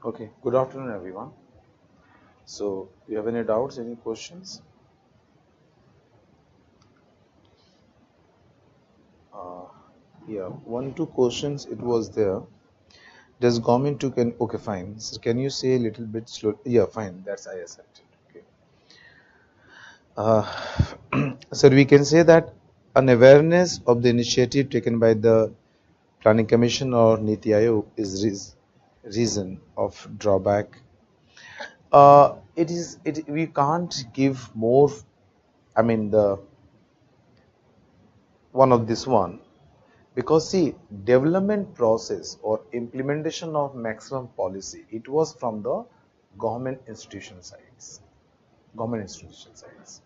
Okay, good afternoon, everyone. So, you have any doubts, any questions? Uh, yeah, one, two questions it was there. Does government to can okay fine. So can you say a little bit slow? Yeah, fine. That's I accepted. Okay. Uh, so we can say that an awareness of the initiative taken by the Planning Commission or Niti Aayog is reason of drawback. We can't give more. I mean the one of this one. Because see, development process or implementation of maximum policy, it was from the government institution sides. Government institution sides.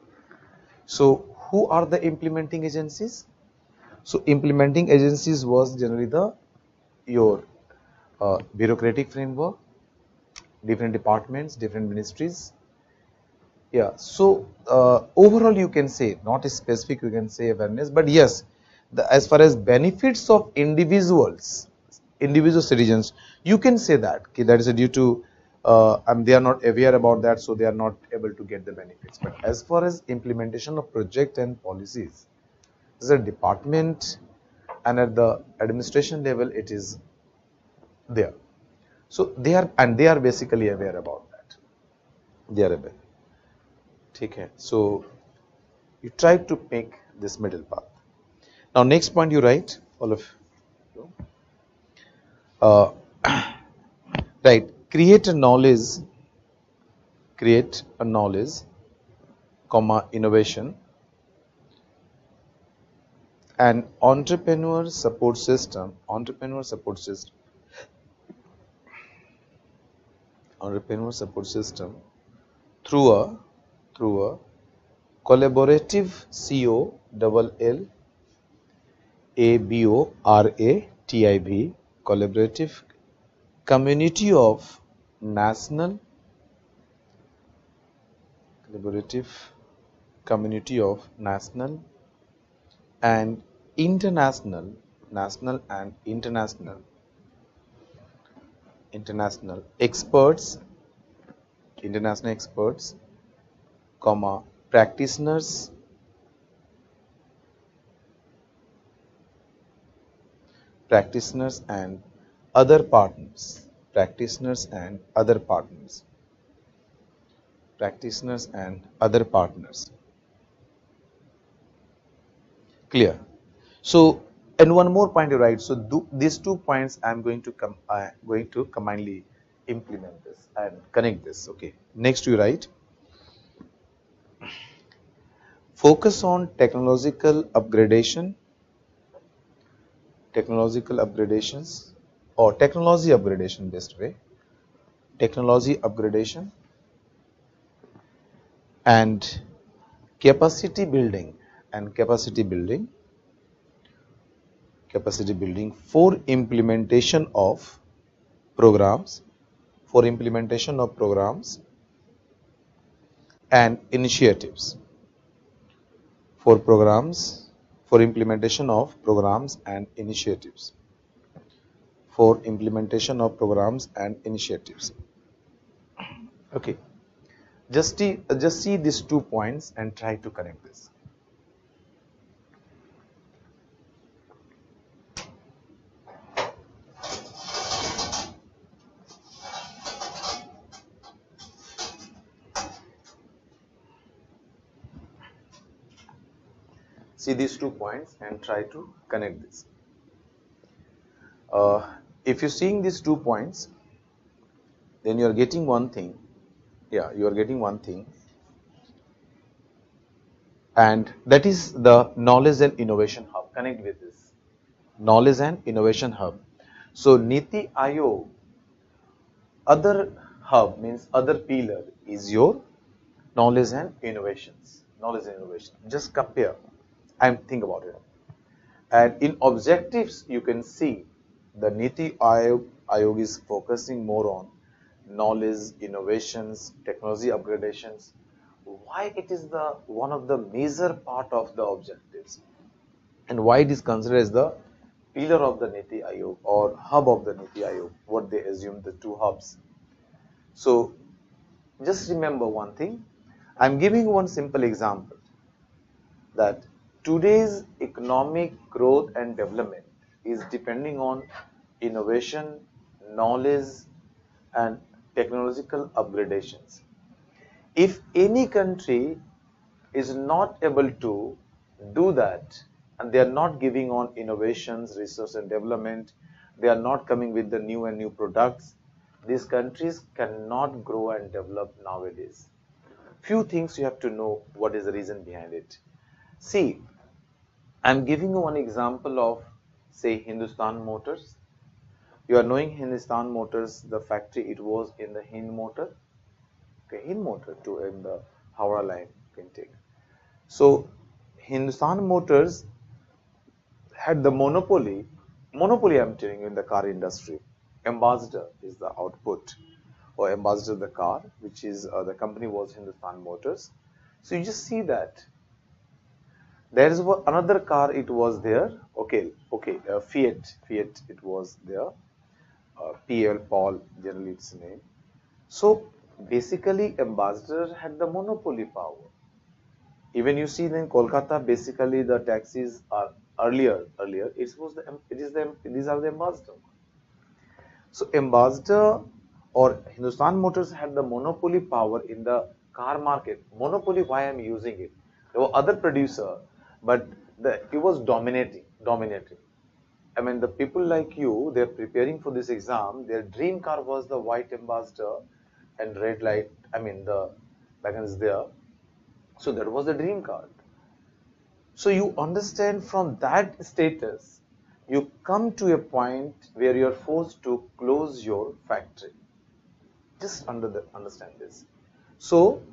So who are the implementing agencies? So implementing agencies was generally the your bureaucratic framework, different departments, different ministries. Yeah. So overall, you can say not a specific. You can say awareness, but yes, as far as benefits of individual citizens, you can say that okay, that is due to they are not aware about that, so they are not able to get the benefits. But as far as implementation of project and policies, as a department and at the administration level, it is there. So they are basically aware about that. They are aware. Okay. So you try to make this middle path. Now, next point you write, all of you. Uh, right, create a knowledge, comma, innovation, and entrepreneur support system through a collaborative COLLABORATIV collaborative community of national collaborative community of and international national and international experts international experts comma practitioners practitioners and other partners practitioners and other partners practitioners and other partners clear. So and one more point you write. So these 2 points I'm going to commonly implement this and connect this. Okay, next you write focus on technological upgradations or technology upgradation best way technology upgradation and capacity building and capacity building programs for implementation of programs and initiatives for programs for implementation of programs and initiatives for implementation of programs and initiatives. Okay, just see these 2 points and try to connect this. See these 2 points and try to connect this. If you're seeing these 2 points, then you are getting one thing. Yeah, you are getting one thing, and that is the knowledge and innovation hub. Connect with this knowledge and innovation hub. So Niti Aayog other hub means other pillar is your knowledge and innovations. Knowledge and innovation. Just compare and think about it. And in objectives, you can see the Niti Aayog is focusing more on knowledge, innovations, technology upgradations. Why it is the one of the major part of the objectives, and why it is considered as the pillar of the Niti Aayog or hub of the Niti Aayog. What they assume the two hubs. So just remember one thing. I'm giving one simple example that today's economic growth and development is depending on innovation, knowledge, and technological upgradations. If any country is not able to do that, and they are not giving on innovations, research and development, they are not coming with the new and new products, these countries cannot grow and develop nowadays. Few things you have to know what is the reason behind it. See, I'm giving you one example of, say, Hindustan Motors. You are knowing Hindustan Motors, the factory, it was in the Hind Motor. Okay, Hind Motor to in the Howrah line, you can take. So, Hindustan Motors had the monopoly I'm telling you in the car industry. Ambassador is the output or Ambassador the car, which is the company was Hindustan Motors. So you just see that there is another car. It was there. Okay, Fiat. It was there. PL Paul generally its name. So basically, Ambassador had the monopoly power. Even you see in Kolkata, basically the taxis are earlier. These are the Ambassador. So Ambassador or Hindustan Motors had the monopoly power in the car market. Monopoly, why I'm using it? There were other producer, but it was dominating. I mean, the people like you, they're preparing for this exam. Their dream car was the white Ambassador and red light. I mean, the wagon is there. So that was the dream car. So you understand from that status, you come to a point where you're forced to close your factory. Just understand this. So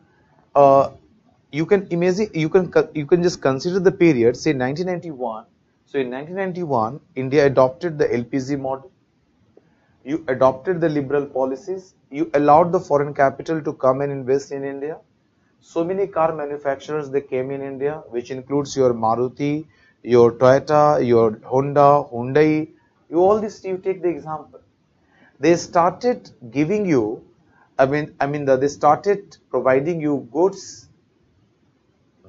you can imagine, you can just consider the period, say 1991. So in 1991, India adopted the LPG model. You adopted the liberal policies. You allowed the foreign capital to come and invest in India. So many car manufacturers they came in India, which includes your Maruti, your Toyota, your Honda, Hyundai. You all this you take the example. They started giving you, they started providing you goods,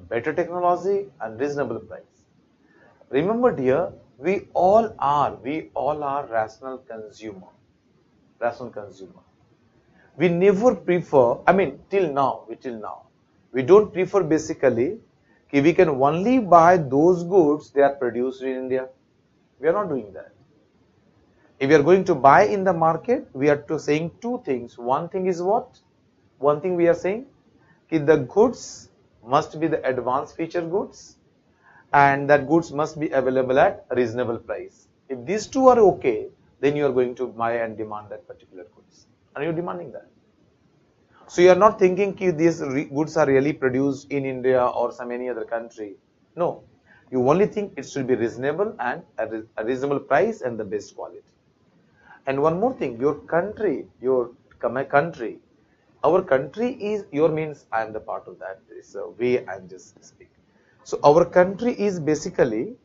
better technology, and reasonable price. Remember, dear, we all are rational consumer. We never prefer, till now, we don't prefer basically, we can only buy those goods they are produced in India. We are not doing that. If we are going to buy in the market, we are saying two things. One thing is what? One thing we are saying, the goods must be the advanced feature goods and that goods must be available at a reasonable price. If these two are okay, then you are going to buy and demand that particular goods. And you are demanding that. So you are not thinking these goods are really produced in India or some any other country. No, you only think it should be reasonable and a reasonable price and the best quality. And one more thing, my country, our country is your means. I am the part of that. It's a way I'm just speaking. So our country is basically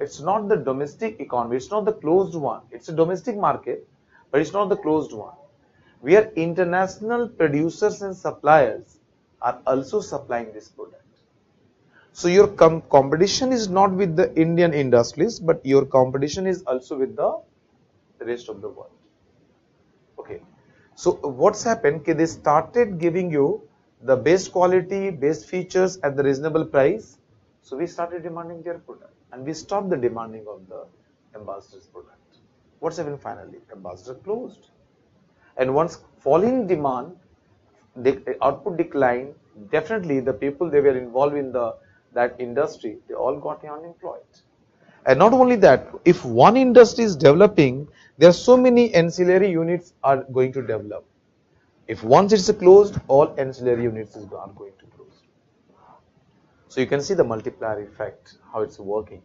it's not the domestic economy. It's not the closed one. It's a domestic market, but it's not the closed one. We are international producers and suppliers are also supplying this product. So your competition is not with the Indian industries, but your competition is also with the rest of the world. Okay. So what's happened? They started giving you the best quality, best features at the reasonable price. So we started demanding their product, and we stopped the demanding of the Ambassador's product. What's happened finally? Ambassador closed. And once falling demand, the output decline, definitely the people they were involved in that industry, they all got unemployed. And not only that, if one industry is developing, there are so many ancillary units are going to develop. If once it's closed, all ancillary units are going to close. So you can see the multiplier effect, how it's working.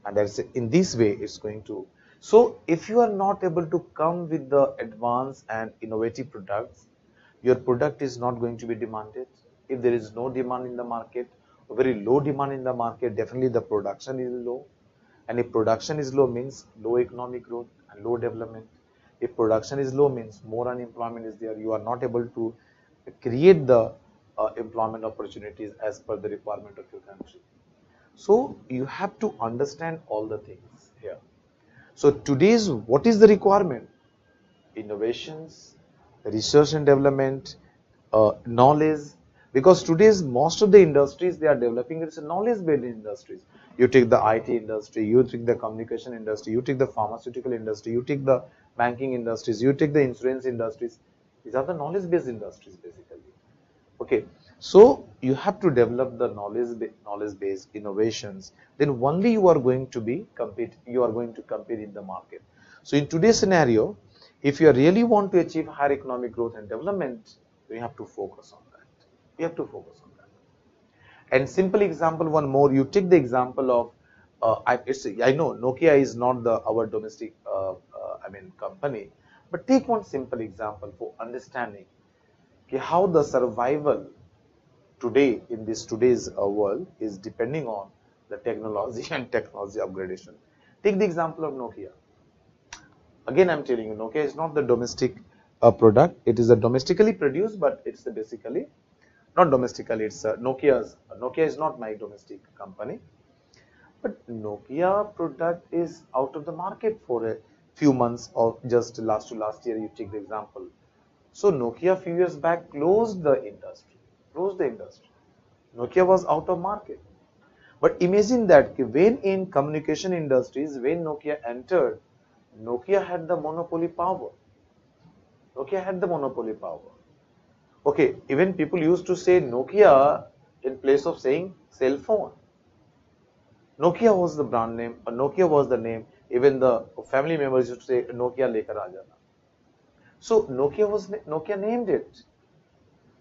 And that's in this way it's going to. So if you are not able to come with the advanced and innovative products, your product is not going to be demanded. If there is no demand in the market, or very low demand in the market, definitely the production is low. And if production is low means low economic growth and low development. If production is low, means more unemployment is there. You are not able to create the employment opportunities as per the requirement of your country. So you have to understand all the things here. So today's, what is the requirement? Innovations, research and development, knowledge. Because today's most of the industries they are developing, it's a knowledge-based industries. You take the IT industry, you take the communication industry, you take the pharmaceutical industry, you take the banking industries, you take the insurance industries. These are the knowledge-based industries basically. Okay, so you have to develop the knowledge-based innovations. Then only you are going to be compete. You are going to compete in the market. So in today's scenario, if you really want to achieve higher economic growth and development, you have to focus on that. You have to focus on that. And simple example, one more. You take the example of. I know Nokia is not our domestic, company, but take one simple example for understanding how the survival today in today's world is depending on the technology and technology upgradation. Take the example of Nokia. Again, I'm telling you, Nokia is not the domestic product. It is a domestically produced, but it's basically not domestically. It's Nokia is not my domestic company, but Nokia product is out of the market for a few months or just last year. You take the example. So Nokia few years back closed the industry. Nokia was out of market. But imagine that when in communication industries, when Nokia entered, Nokia had the monopoly power. Okay, even people used to say Nokia in place of saying cell phone. Nokia was the brand name, or Nokia was the name. Even the family members used to say Nokia lekar aa jana. So Nokia named it.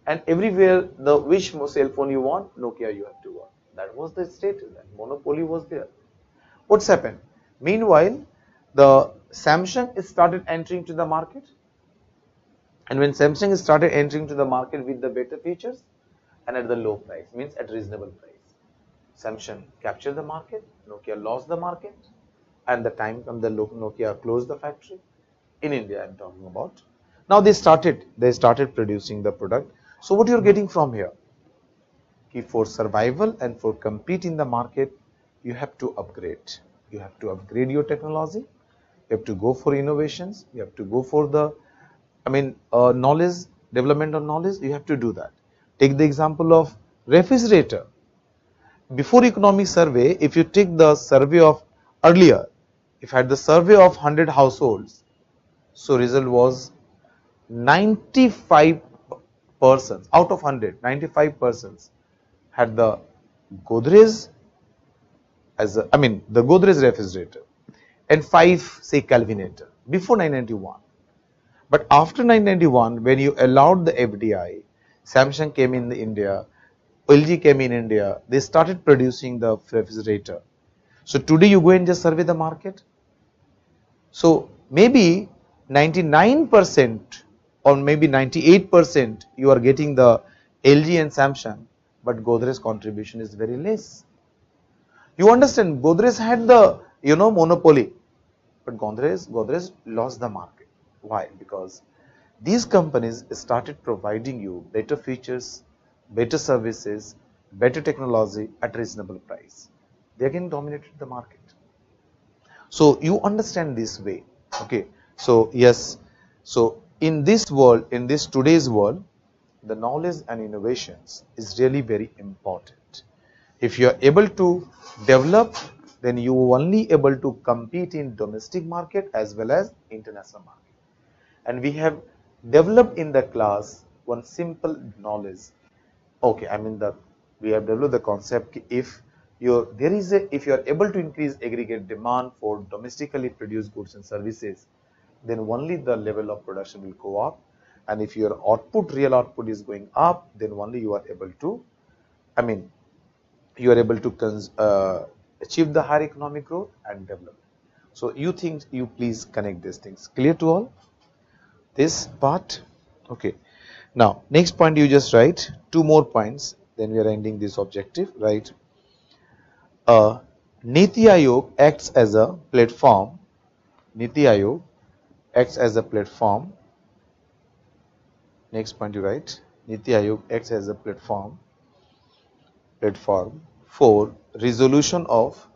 And everywhere, which cell phone you want, Nokia you have to want. That was the status. That monopoly was there. What's happened? Meanwhile, the Samsung started entering to the market. And when Samsung started entering to the market with the better features and at the low price, means at reasonable price, Samsung captured the market, Nokia lost the market, and the time come the Nokia closed the factory. In India, I'm talking about. Now they started producing the product. So what you're getting from here? For survival and for compete in the market, you have to upgrade. You have to upgrade your technology. You have to go for innovations. You have to go for the, knowledge, development of knowledge. You have to do that. Take the example of refrigerator. Before economic survey, if you take the survey of earlier, if I had the survey of 100 households, so result was 95 persons out of 100, 95 persons had the Godrej the Godrej refrigerator, and 5 say Kelvinator before 991. But after 991, when you allowed the FDI, Samsung came in India, LG came in India, they started producing the refrigerator. So today you go and just survey the market. So maybe 99% or maybe 98% you are getting the LG and Samsung, but Godrej contribution is very less. You understand, Godrej had the monopoly, but Godrej lost the market. Why? Because these companies started providing you better features, better services, better technology at reasonable price. They again dominated the market. So you understand this way. Okay. So yes. So in this world, in this today's world, the knowledge and innovations is really very important. If you are able to develop, then you are only able to compete in domestic market as well as international market. And we have developed in the class one simple knowledge. Okay, we have developed the concept if you are able to increase aggregate demand for domestically produced goods and services, then only the level of production will go up. And if your real output is going up, then only you are able to, achieve the higher economic growth and development. So you please connect these things. Clear to all? This part? Okay. Now, next point you just write 2 more points, then we are ending this objective, right? Niti Aayog acts as a platform. Niti Aayog acts as a platform. Next point you write, Niti Aayog acts as a platform for resolution of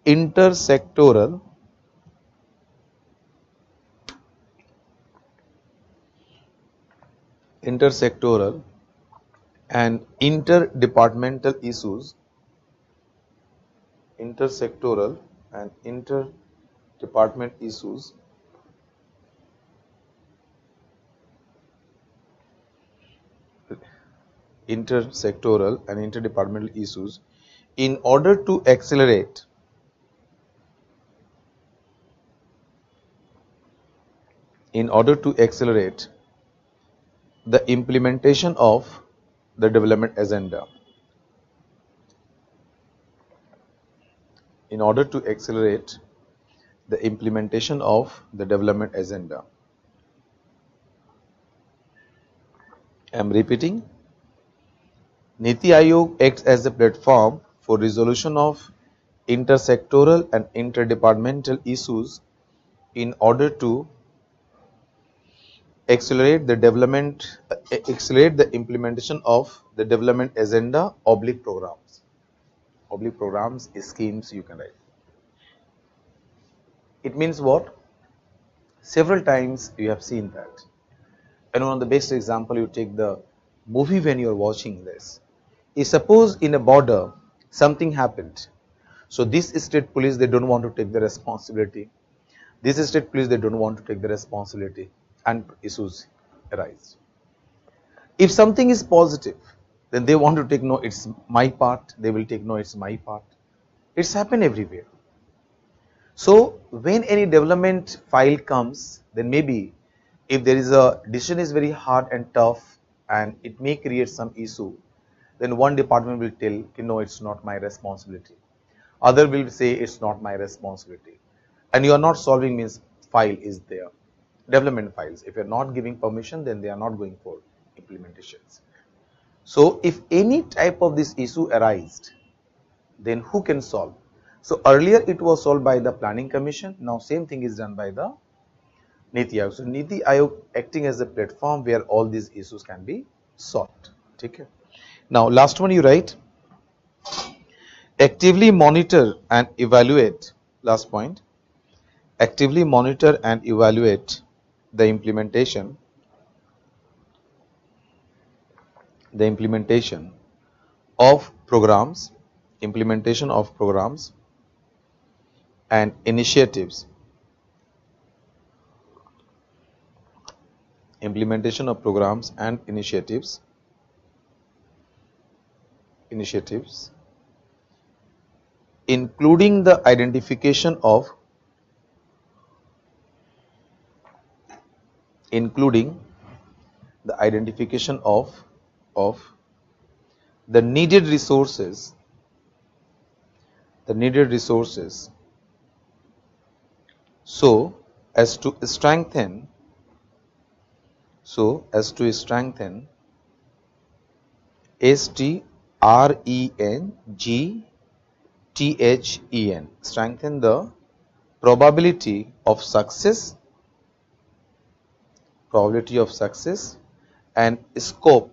intersectoral and interdepartmental issues, intersectoral and interdepartment issues intersectoral and interdepartmental issues in order to accelerate the implementation of the development agenda. In order to accelerate the implementation of the development agenda. I am repeating. Niti Aayog acts as a platform for resolution of intersectoral and interdepartmental issues in order to accelerate the implementation of the development agenda programs. Programs, schemes you can write. It means what? Several times you have seen that. And one of the best example, you take the movie when you are watching this. Is suppose in a border something happened. So this state police, they don't want to take the responsibility. This state police, they don't want to take the responsibility, and issues arise. If something is positive, then they want to take, no, it's my part. They will take, no, it's my part. It's happened everywhere. So when any development file comes, then maybe if there is a decision is very hard and tough and it may create some issue, then one department will tell, no, it's not my responsibility. Other will say it's not my responsibility. And you are not solving means file is there. Development files. If you're not giving permission, then they are not going for implementations. So if any type of this issue arised, then who can solve? So earlier it was solved by the Planning Commission. Now same thing is done by the Niti Aayog. So Niti Aayog acting as a platform where all these issues can be solved. Okay. Now last one you write, actively monitor and evaluate. Last point. Actively monitor and evaluate the implementation of programs and initiatives including the identification of the needed resources so as to strengthen strengthen the probability of success and scope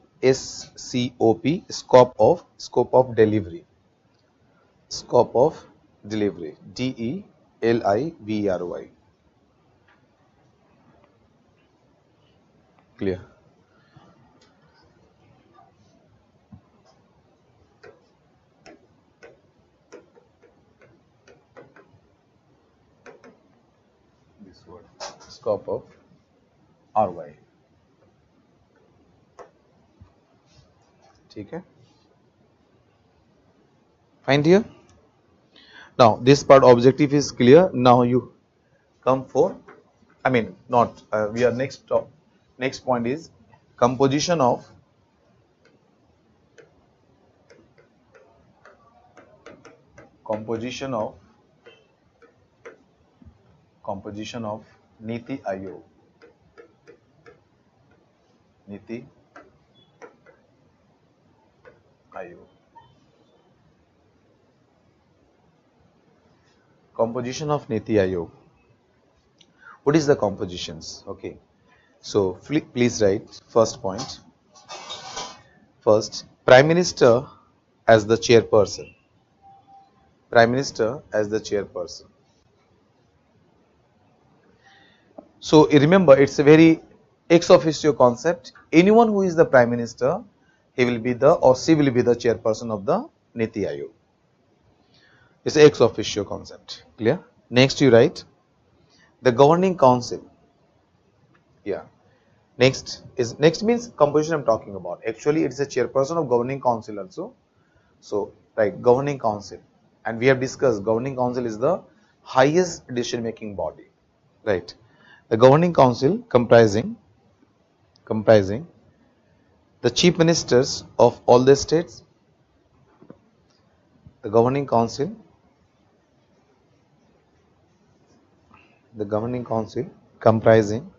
of delivery DELIVERY. Clear? This word, scope of RY. Okay. Fine here. Now this part objective is clear. Now you come for, we are next point is composition of Niti Aayog. Composition of Niti Aayog. What is the compositions? Okay. So please write first point. First, Prime Minister as the chairperson. Prime Minister as the chairperson. So remember, it's a very ex officio concept. Anyone who is the Prime Minister, he will be the or she will be the chairperson of the Niti Aayog. It's an ex officio concept. Clear? Next you write the Governing Council. Yeah. Next means composition I'm talking about. Actually, it is a chairperson of Governing Council also. So right, Governing Council, and we have discussed Governing Council is the highest decision making body. Right. The Governing Council comprising the chief ministers of all the states. The Governing Council comprising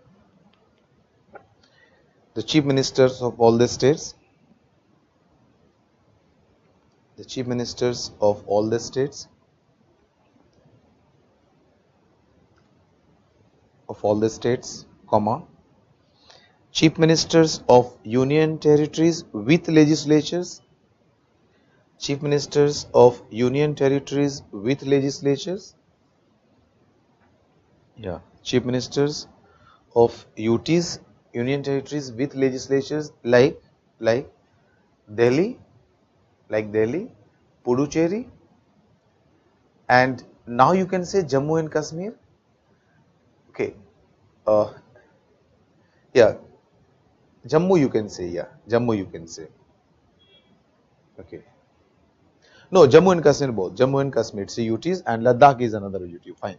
the chief ministers of all the states. The chief ministers of all the states. Comma, chief ministers of union territories with legislatures. Chief ministers of union territories with legislatures. Yeah, chief ministers of UTs, union territories with legislatures like Delhi, Puducherry, and now you can say Jammu and Kashmir. Okay, yeah, Jammu you can say, okay. No, Jammu and Kashmir both. Jammu and Kashmir, it's UTs, and Ladakh is another UT. Fine.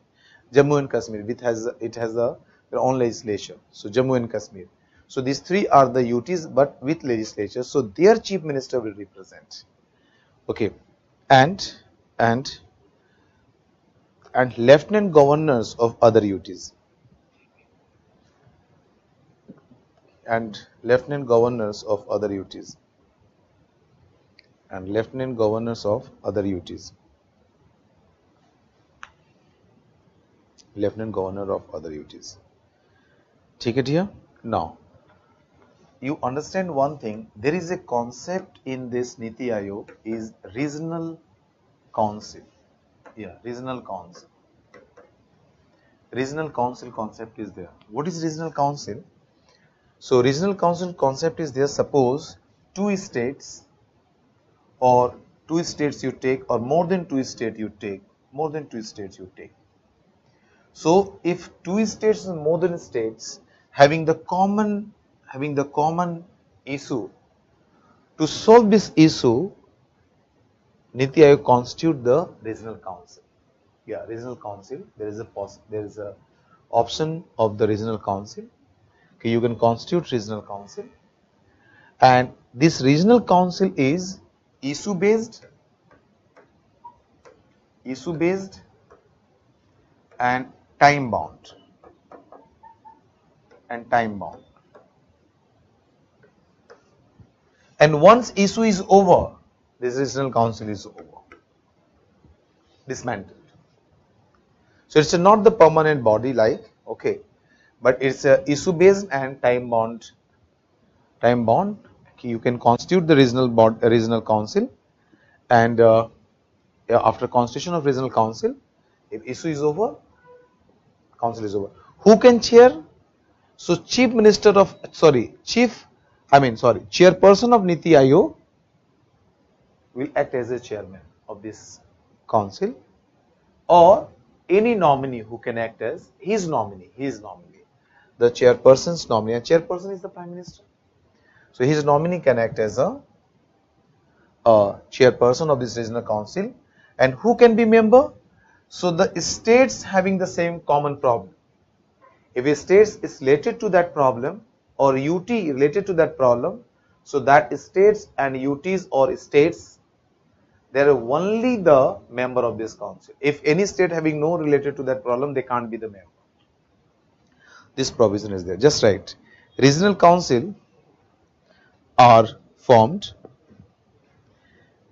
Jammu and Kashmir, it has their own legislation. So Jammu and Kashmir. So these three are the UTs, but with legislature. So their chief minister will represent. Okay, and lieutenant governors of other UTs. And lieutenant governors of other UTs. And lieutenant governors of other UTs. Lieutenant governor of other UTs. Take it here. Now, you understand one thing. There is a concept in this Niti Aayog is regional council. Yeah, regional council. Regional council concept is there. What is regional council? So regional council concept is there. Suppose two states you take, or more than two states you take. So if two states and more than states having the common issue, to solve this issue, Niti Aayog constitute the regional council. Yeah, regional council. There is a option of the regional council. Okay, you can constitute regional council, and this regional council is issue based and time bound. And once issue is over, this regional council is over, dismantled. So it's not the permanent body okay, but it's a issue based and time bound. You can constitute the regional council, and after constitution of regional council, if issue is over, council is over. Who can chair? So chairperson of Niti Aayog will act as a chairman of this council, or any nominee who can act as his nominee. The chairperson's nominee, and chairperson is the Prime Minister. So his nominee can act as a chairperson of this regional council. And who can be member? So the states having the same common problem. If a state is related to that problem, or UT related to that problem, so that states and UTs or states, they are only the member of this council. If any state having no related to that problem, they can't be the member. This provision is there. Just right. Regional council are formed.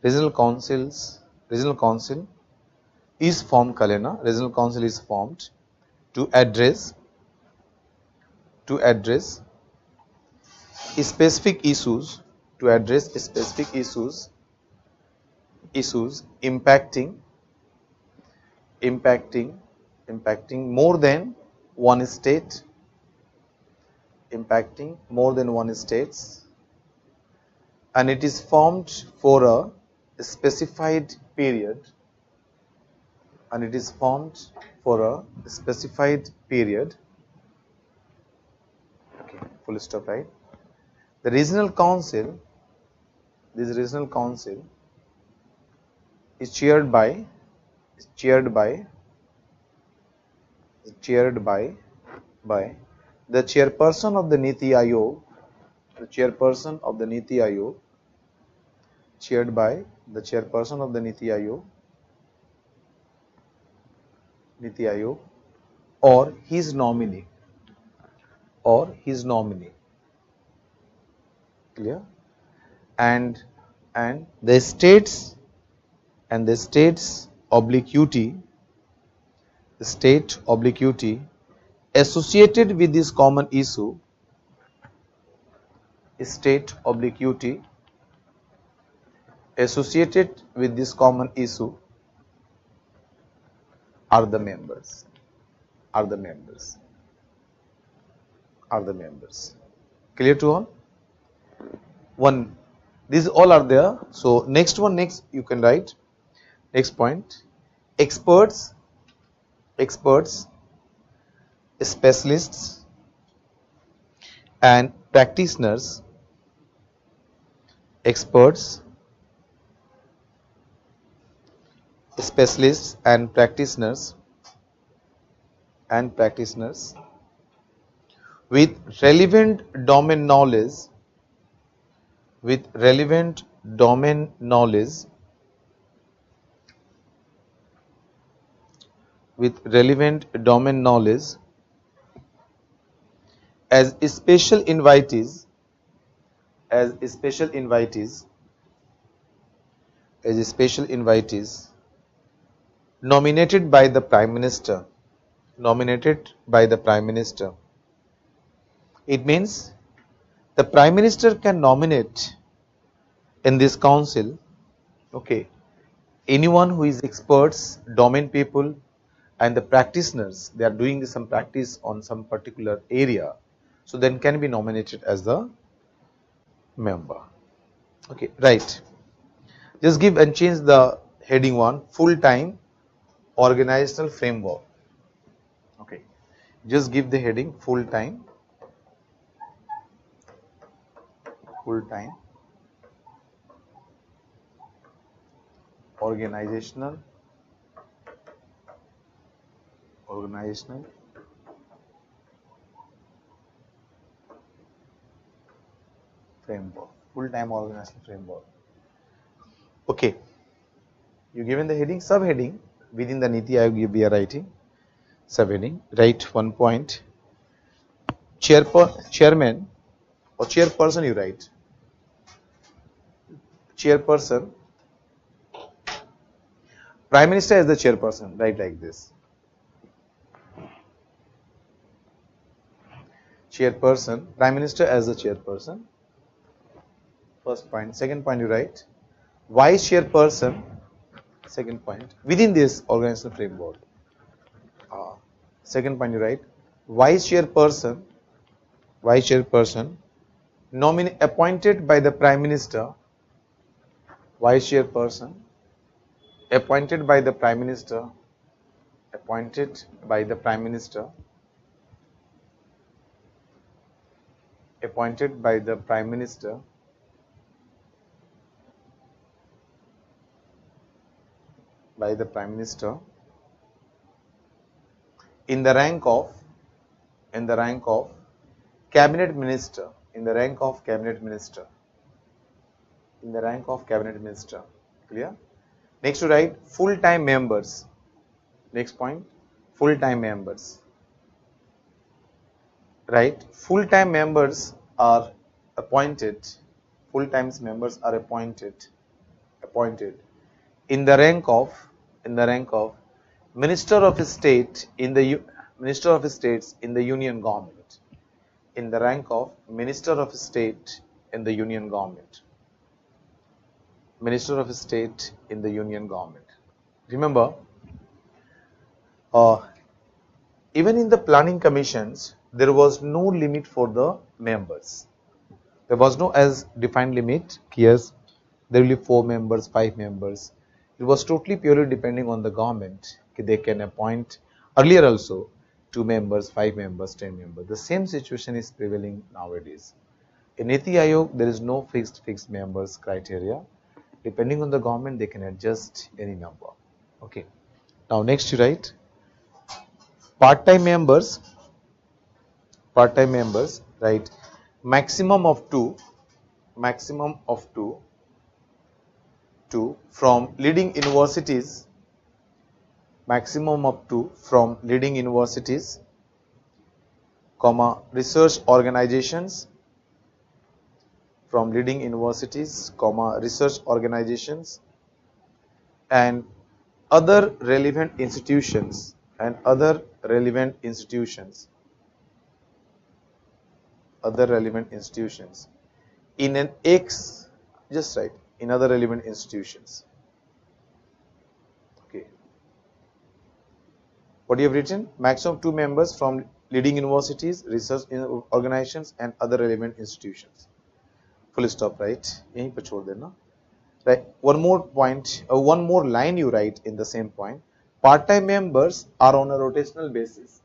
Regional council is formed, Kalena. Regional council is formed to address specific issues, impacting more than one state, and it is formed for a specified period, Okay, full stop, right? The regional council, is chaired by the chairperson of the Niti Aayog, chaired by the chairperson of the Niti Aayog, or his nominee, clear? And the states obliquity associated with this common issue, are the members. Clear to all? One, these all are there. So next you can write. Next point, experts, specialists and practitioners, with relevant domain knowledge, as special invitees, nominated by the Prime Minister. It means the Prime Minister can nominate in this council, okay, anyone who is experts, domain people, and the practitioners. They are doing some practice on some particular area, so then can be nominated as the member. Okay, right. Just give and change the heading 1, full-time organizational framework. Okay, just give the heading full-time organizational framework. Full-time organizational framework. Okay, you given the heading, subheading within the Niti Aayog we are writing subheading. Write 1 point. Chairman or chairperson, you write. Chairperson. Prime Minister as the chairperson. Write like this. Chairperson. Prime Minister as the chairperson. First point. Second point you write. Vice chairperson. Second point. Within this organizational framework. Second point you write. Vice chairperson. Appointed by the Prime Minister. Vice chairperson. Appointed by the Prime Minister. In the rank of cabinet minister. Clear? Next to write full-time members. Next point, full-time members. Right? Full-time members are appointed. In the rank of Minister of State in the Minister of States in the Union Government, in the rank of Minister of State in the Union Government. Minister of State in the Union Government. Remember, uh, even in the planning commissions, there was no limit for the members. There was no as defined limit. Yes, there will be 4 members, 5 members. It was totally purely depending on the government. They can appoint earlier also 2 members, 5 members, 10 members. The same situation is prevailing nowadays. In Niti Aayog, there is no fixed members criteria. Depending on the government, they can adjust any number. Okay. Now next you write part-time members. Part-time members, right? Maximum of two from leading universities. Maximum of 2 from leading universities, comma research organizations. From leading universities, comma research organizations, and other relevant institutions, other relevant institutions in an X, just write in other relevant institutions. Okay, what you have written, maximum 2 members from leading universities, research organizations and other relevant institutions. Full stop, right? यहीं पे छोड़ देना. Right. One more point, one more line you write in the same point. Part-time members are on a rotational basis.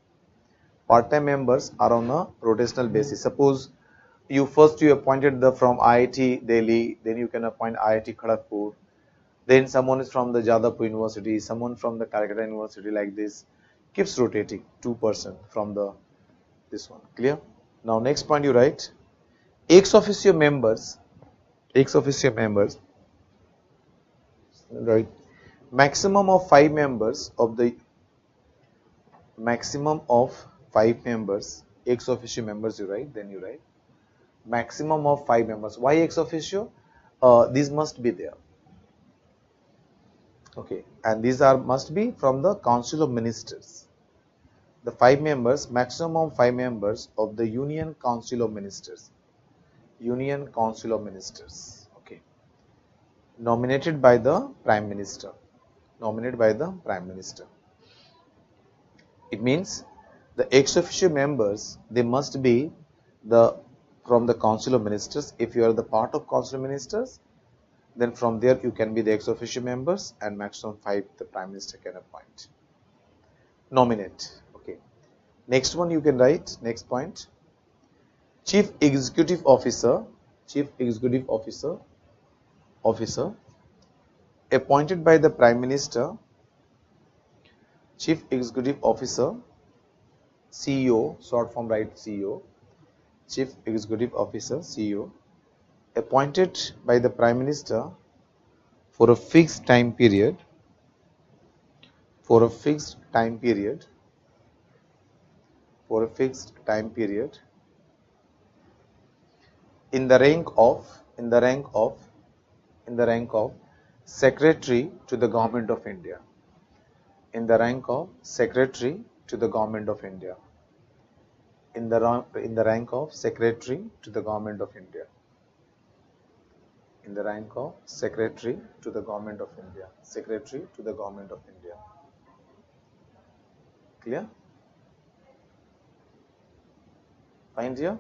Part-time members are on a rotational basis. Suppose you appointed from IIT Delhi, then you can appoint IIT Kharagpur. Then someone is from the Jadavpur University, someone from the Calcutta University, like this. Keeps rotating 2% from this one. Clear? Now next point you write. Ex officio members, right? Maximum of 5 members of the ex officio members you write, then you write maximum of 5 members. Why ex officio? These must be there. Okay, and these must be from the Council of Ministers. The 5 members, maximum 5 members of the Union Council of Ministers. Union Council of Ministers. Okay. Nominated by the Prime Minister. It means the ex officio members, they must be from the Council of Ministers. If you are the part of Council of Ministers, then from there you can be the ex officio members, and maximum 5 the Prime Minister can appoint. Nominate. Okay. Next one you can write, next point. Chief Executive Officer appointed by the Prime Minister. Chief Executive Officer, CEO, short form write CEO. Chief Executive Officer, CEO, appointed by the Prime Minister for a fixed time period. In the rank of Secretary to the Government of India. In the rank of Secretary to the Government of India. In the rank of Secretary to the Government of India. In the rank of Secretary to the Government of India. Secretary to the Government of India. Clear? Find here.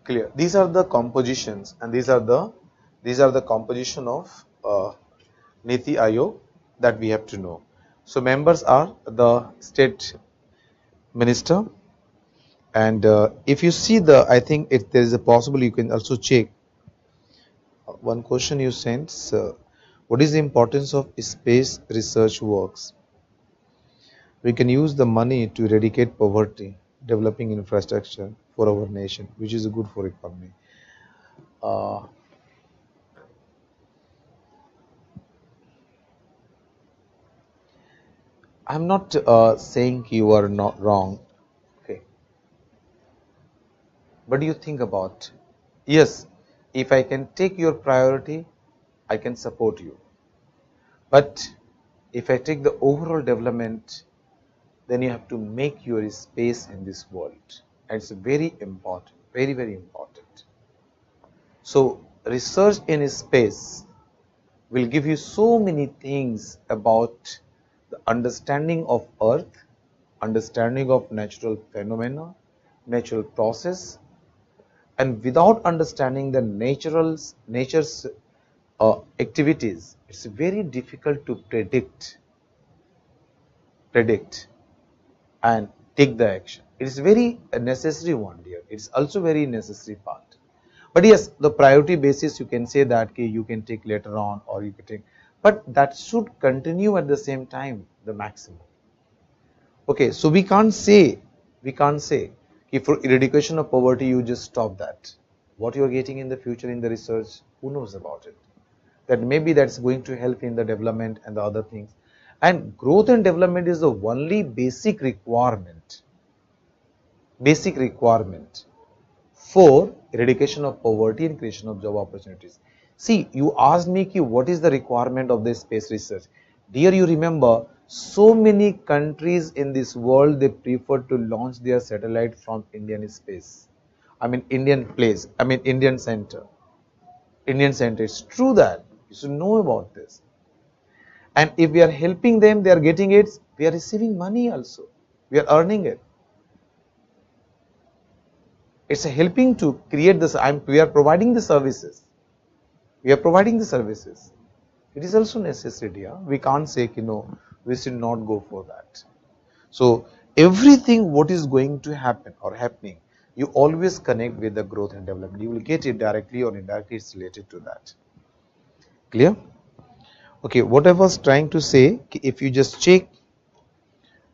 Clear. These are the compositions, and these are the composition of Niti Aayog that we have to know. So members are the state minister, and if you see I think if there is a possible, you can also check one question you sent. What is the importance of space research works? We can use the money to eradicate poverty, developing infrastructure for our nation, which is good for economy. I'm not saying you are not wrong. Okay. What do you think about? Yes, if I can take your priority, I can support you. But if I take the overall development, then you have to make your space in this world. And it's very important, very, very important. So research in space will give you so many things about the understanding of Earth, understanding of natural phenomena, natural process, and without understanding the nature's activities, it's very difficult to predict and take the action. It is very a necessary one, dear. It's also very necessary part. But yes, the priority basis, you can say that okay, you can take later on or you can take, but that should continue at the same time, the maximum. Okay, so we can't say if for eradication of poverty you just stop that. What you are getting in the future in the research, who knows about it? That maybe that's going to help in the development and the other things. And growth and development is the only basic requirement for eradication of poverty and creation of job opportunities. See, you asked me ki, what is the requirement of this space research? Dear, you remember so many countries in this world, they prefer to launch their satellite from Indian space. I mean Indian place, I mean Indian center. Indian center. It's true that you should know about this. And if we are helping them, they are getting it, we are receiving money also. We are earning it. It's helping to create this. We are providing the services. We are providing the services. It is also necessary. Yeah? We can't say, we should not go for that. So everything what is going to happen or happening, you always connect with the growth and development. You will get it directly or indirectly. It's related to that. Clear? Okay. What I was trying to say, if you just check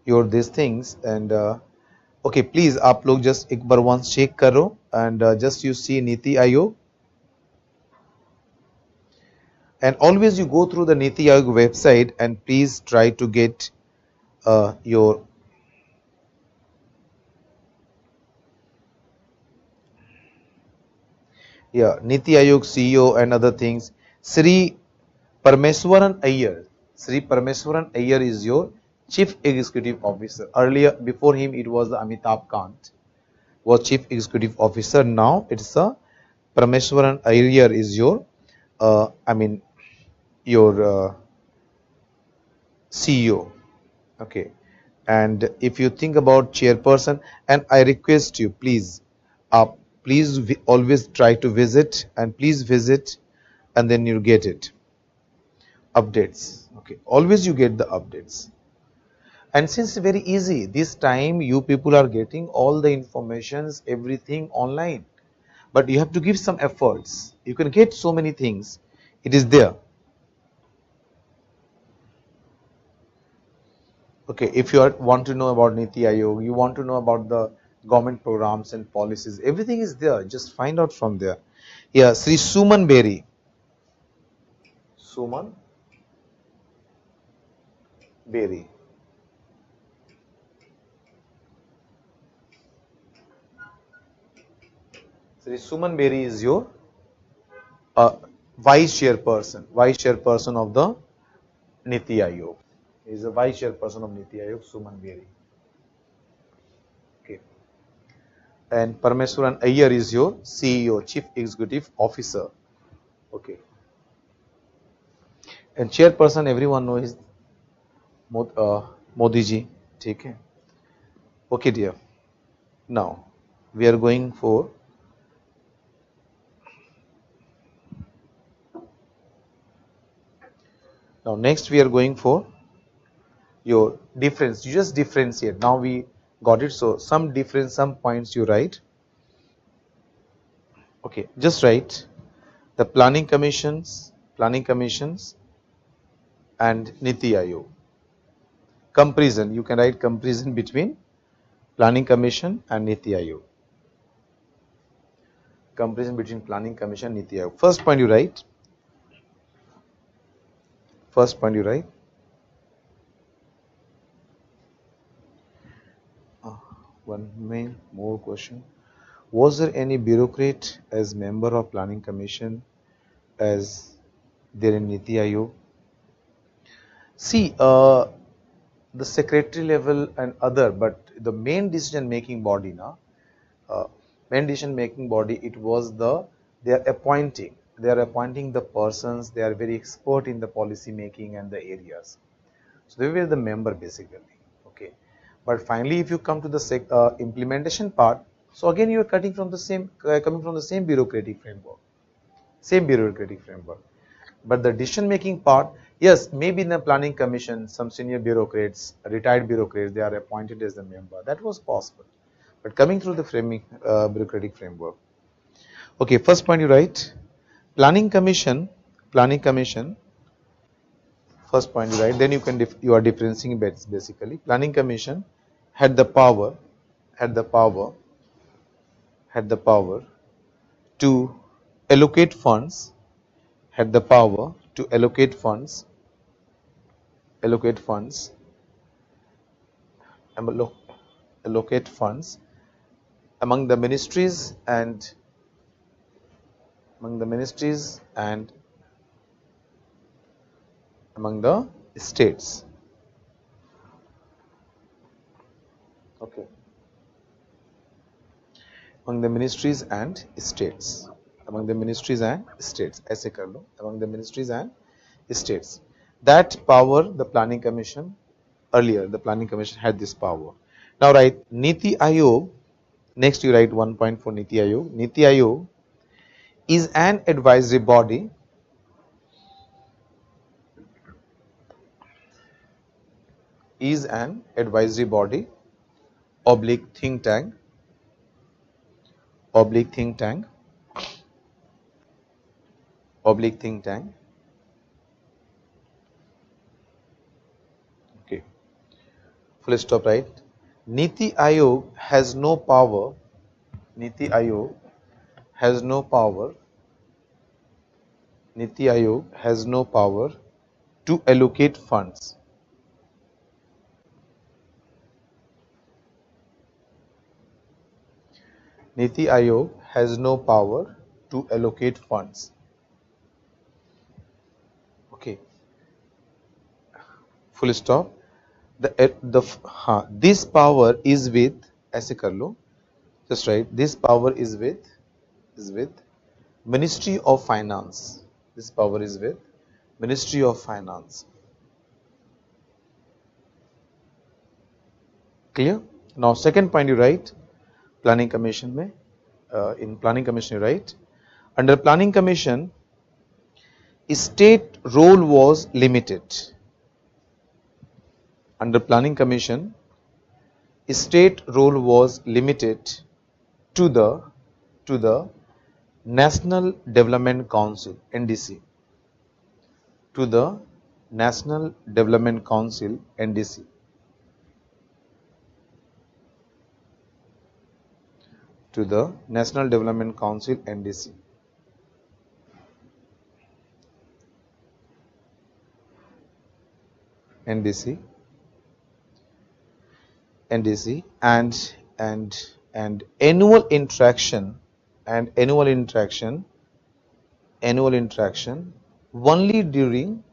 your these things and okay, please आप लोग just एक बार once check करो and just you see NITI Aayog and always you go through the Niti Aayog website and please try to get your Niti Aayog CEO and other things. Sri Parameswaran Iyer. Sri Parameswaran Iyer is your Chief Executive Officer. Earlier, before him, it was Amitabh Kant, was Chief Executive Officer. Now it's a Parameswaran Iyer is your, your CEO. Okay. And if you think about chairperson, and I request you, please, please always try to visit and please visit and then you get it. Updates. Okay. Always you get the updates. And since very easy, this time you people are getting all the informations, everything online. But you have to give some efforts. You can get so many things. It is there. Okay, if you want to know about Niti Aayog, you want to know about the government programs and policies, everything is there. Just find out from there. Yeah, Sri Suman Beri. Suman Beri. Sri Suman Beri is your vice chairperson of the Niti Aayog. He is the vice chairperson of Niti Aayog, Suman Beri. Okay. And Parameswaran Iyer is your CEO, Chief Executive Officer. Okay. And chairperson, everyone knows Modi ji. Okay. Okay, dear. Now we are going for next we are going for your difference. You just differentiate. Now we got it. So some difference, some points you write. Okay, just write the planning commissions and Niti Aayog. Comparison, you can write comparison between planning commission and Niti Aayog. Comparison between planning commission and Niti Aayog. First point you write. One main more question. Was there any bureaucrat as member of planning commission as there in Niti Aayog? See, the secretary level and other, but the main decision making body now, main decision making body, it was they are appointing the persons, they are very expert in the policy making and the areas. So they were the member basically. Okay, but finally if you come to the implementation part, so again you are coming from the same bureaucratic framework. But the decision making part, yes, maybe in the planning commission, some senior bureaucrats, retired bureaucrats, they are appointed as the member. That was possible. But coming through the bureaucratic framework. Okay, first point you write, planning commission, first point you write, then you are differentiating basically. Planning commission had the power, had the power to allocate funds, had the power to allocate funds, allocate funds among the ministries and among the states. Okay. Among the ministries and states. Among the ministries and states. ऐसे कर लो. Among the ministries and states. That power, the planning commission, earlier the planning commission had this power. Now write Niti Aayog. Next you write 1 point for Niti Aayog. Niti Aayog is an advisory body oblique think tank okay, full stop, right? Niti Aayog has no power Niti Aayog has no power to allocate funds. Niti Aayog has no power to allocate funds. Okay. Full stop. This power is with, ऐसे कर लो, just write, this power is with Ministry of Finance. This power is with Ministry of Finance. Clear? Now second point you write, planning commission में, in planning commission you write, under planning commission, state role was limited. Under planning commission, state role was limited to the National Development Council, NDC. To the National Development Council, NDC. To the National Development Council, NDC. NDC and annual interaction only during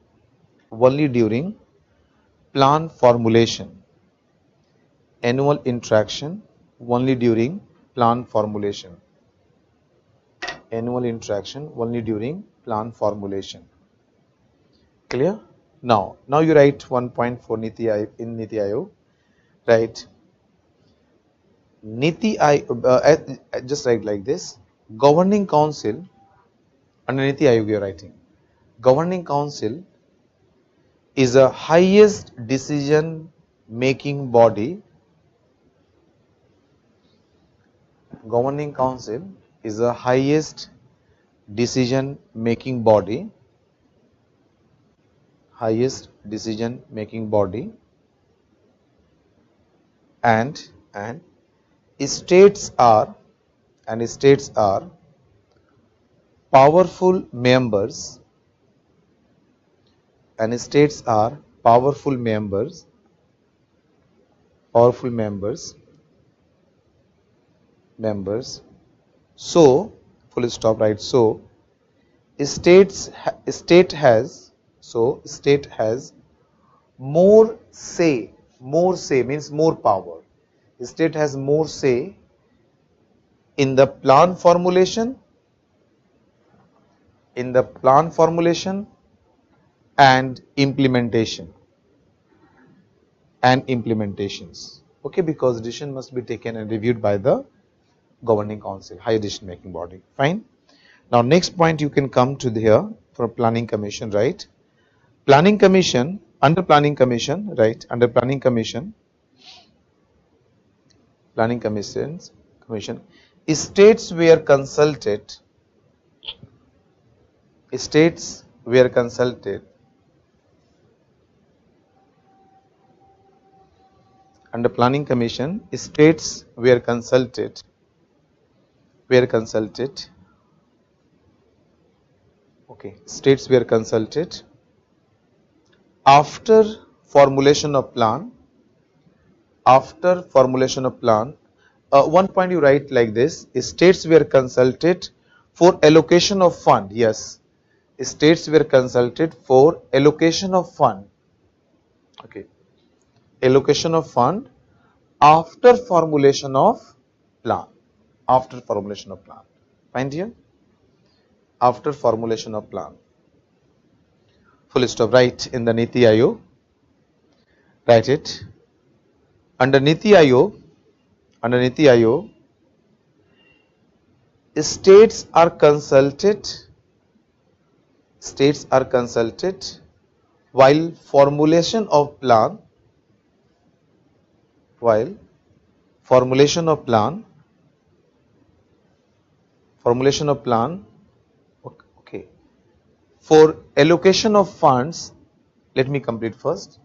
plan formulation. Annual interaction only during plan formulation. Annual interaction only during plan formulation. Clear? Now you write 1 point for Niti Aayog. Right? Niti Aayog, just write like this. Governing Council, under Niti Aayog you are writing. Governing Council is a highest decision making body. Governing Council is the highest decision making body. And states are powerful members. Members So full stop, right? So state has more say. More say means more power. State has more say in the plan formulation, and implementations. Okay, because decision must be taken and reviewed by the governing council, higher decision making body. Fine. Now next point you can come to here for planning commission, right? Planning commission, under planning commission, right? Under planning commission, states were consulted. States were consulted under planning commission. States were consulted. Okay, states were consulted after formulation of plan. After formulation of plan, one point you write like this: states were consulted for allocation of fund. Yes, states were consulted for allocation of fund. Okay, allocation of fund after formulation of plan. After formulation of plan. Find here. After formulation of plan. Full stop. Write in the Niti Aayog. Write it. Under Niti Aayog, states are consulted while formulation of plan, okay, for allocation of funds. Let me complete first.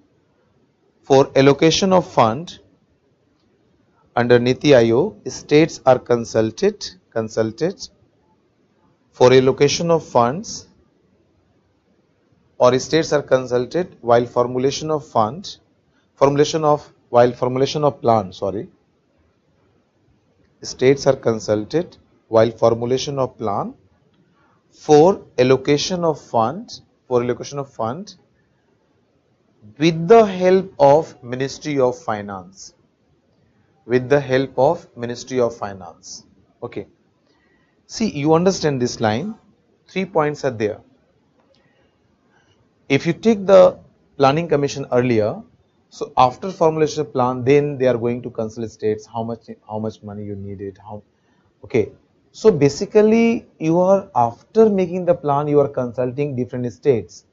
For allocation of fund under Niti Aayog, states are consulted for allocation of funds, or states are consulted while formulation of plan, states are consulted while formulation of plan for allocation of fund, with the help of Ministry of Finance. Okay. See, you understand this line. 3 points are there. If you take the planning commission earlier, so after formulation of plan, then they are going to consult states how much money you needed. Okay. So basically, you are, after making the plan, you are consulting different states,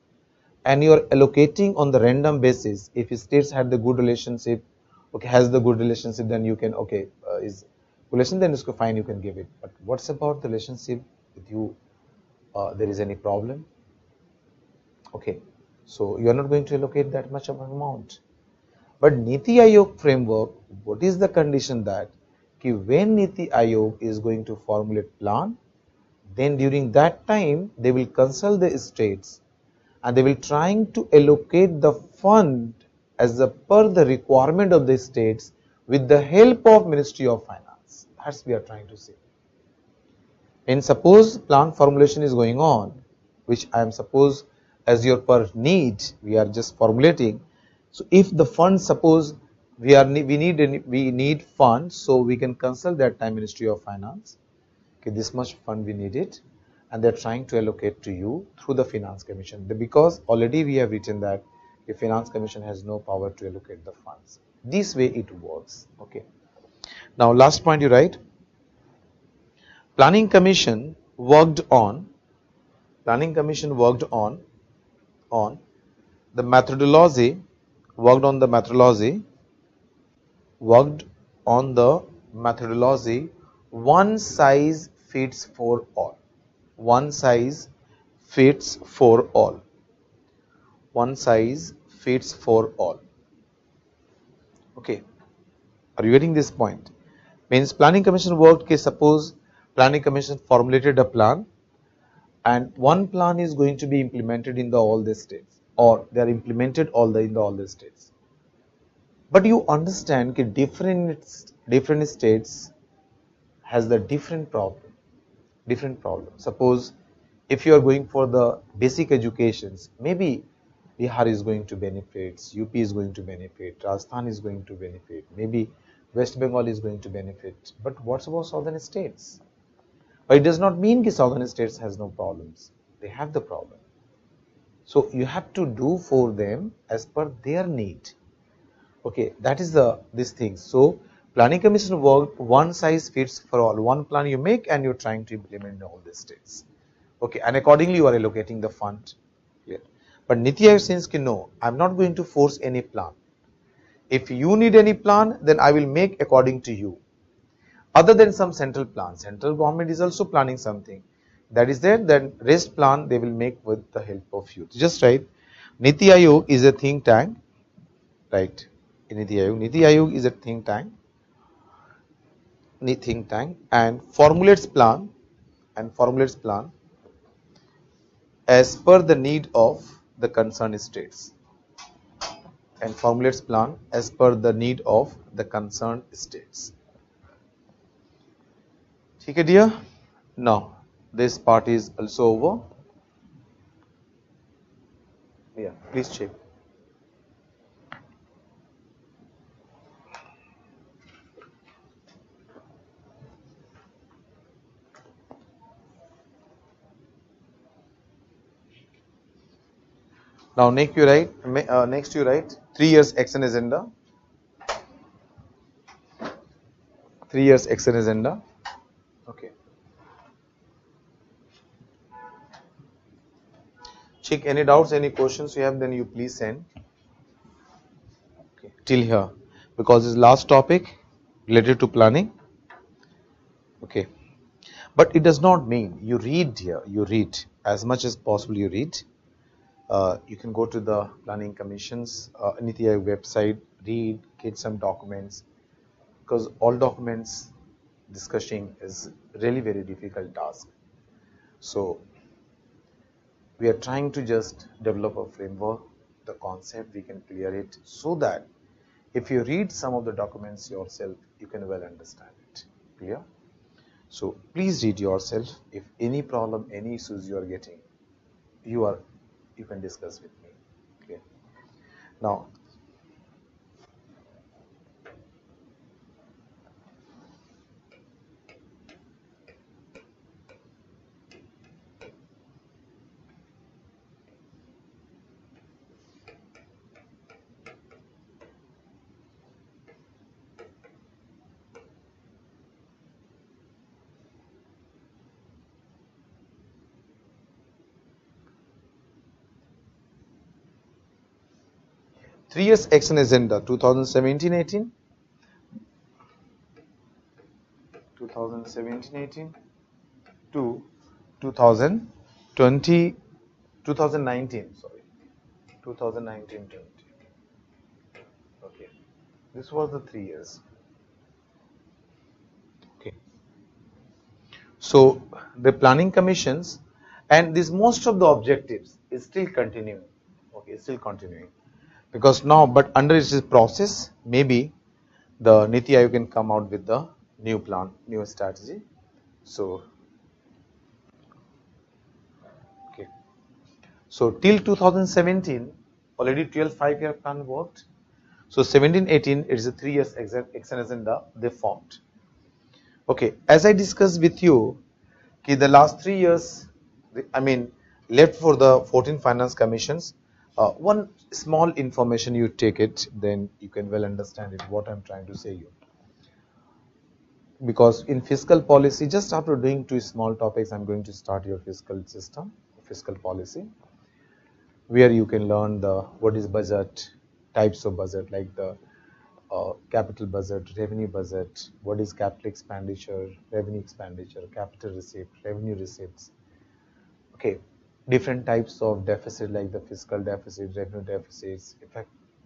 and you are allocating on the random basis. If states had the good relationship, okay, has the good relationship, then you can, okay, is relation, then it's fine, you can give it. But what's about the relationship with you? There is any problem? Okay, so you are not going to allocate that much of an amount. But Niti Aayog framework, what is the condition that when Niti Aayog is going to formulate plan, then during that time they will consult the states and they will trying to allocate the fund as per the requirement of the states with the help of Ministry of Finance. That's we are trying to say. And suppose plan formulation is going on, which I am suppose as your per need, we are just formulating. So if the fund, suppose we need funds, so we can consult that time Ministry of Finance. Okay, this much fund we need it, and they're trying to allocate to you through the Finance Commission, because already we have written that the Finance Commission has no power to allocate the funds. This way it works. Okay. Now last point you write. Planning Commission worked on the methodology, one size fits for all. One size fits for all. Okay. Are you getting this point? Means Planning Commission worked, suppose Planning Commission formulated a plan, and one plan is going to be implemented in all the states, or they are implemented in all the states. But you understand that different states has the different problem. different problems. Suppose if you are going for the basic educations, maybe Bihar is going to benefit, UP is going to benefit, Rajasthan is going to benefit, maybe West Bengal is going to benefit. But what about southern states? But it does not mean that southern states has no problems. They have the problem. So you have to do for them as per their need. Okay, that is this thing. So planning commission work one size fits for all. One plan you make and you're trying to implement in all the states. Okay, and accordingly you are allocating the fund. Clear. But Niti Aayog says no, I'm not going to force any plan. If you need any plan, then I will make according to you. Other than some central plan, central government is also planning something. That is there, then rest plan they will make with the help of youth. Just right. Niti Aayog is a think tank, right? Niti Aayog is a think tank, and formulates plan as per the need of the concerned states, Okay, dear. Now this part is also over. Yeah, please check. Now next you write 3 years action agenda. 3 years action agenda. Okay. Check any doubts, any questions you have, then you please send. Okay. Till here, because this last topic related to planning. Okay. But it does not mean you read here. You read as much as possible. You read. You can go to the planning commission's Niti Aayog website, read, get some documents, because all documents discussing is really very difficult task. So we are trying to just develop a framework, the concept, we can clear it, so that if you read some of the documents yourself, you can well understand it. Clear? So please read yourself. If any problem, any issues you are getting, you can discuss with me. Okay. Now, three years action agenda 2017-18, 2017-18 to 2020, 2019. Sorry, 2019-20. Okay, this was the 3 years. Okay. So the planning commissions and this most of the objectives is still continuing. Okay, still continuing. Because now, but under its process, maybe the Niti Aayog can come out with the new plan, new strategy. So, okay. So till 2017, already 12 5-year plan worked. So 17-18, it is a 3 years action agenda they formed. Okay, as I discussed with you, the last 3 years, left for the 14 finance commissions. One small information you take it, then you can well understand it, what I'm trying to say you. Because in fiscal policy, just after doing 2 small topics, I'm going to start your fiscal system, fiscal policy, where you can learn what is budget, types of budget, like the capital budget, revenue budget, what is capital expenditure, revenue expenditure, capital receipt, revenue receipts. Okay, different types of deficit, like the fiscal deficit, revenue deficits,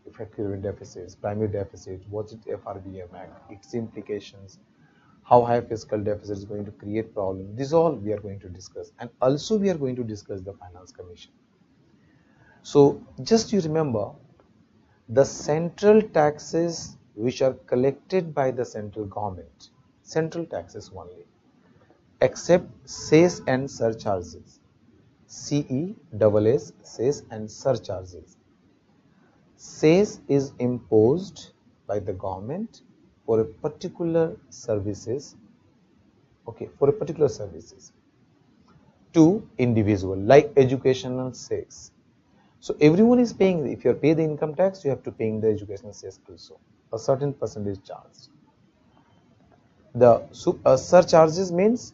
effective revenue deficits, primary deficit, what's it FRBM Act, its implications, how high fiscal deficit is going to create problems. This all we are going to discuss, and also we are going to discuss the finance commission. So just you remember, the central taxes which are collected by the central government, central taxes only, except cess and surcharges. CESS, cess and surcharges. Cess is imposed by the government for a particular services, okay, for a particular services to individual, like educational cess. So everyone is paying. If you pay the income tax, you have to pay the educational cess also. A certain percentage charged. The surcharges means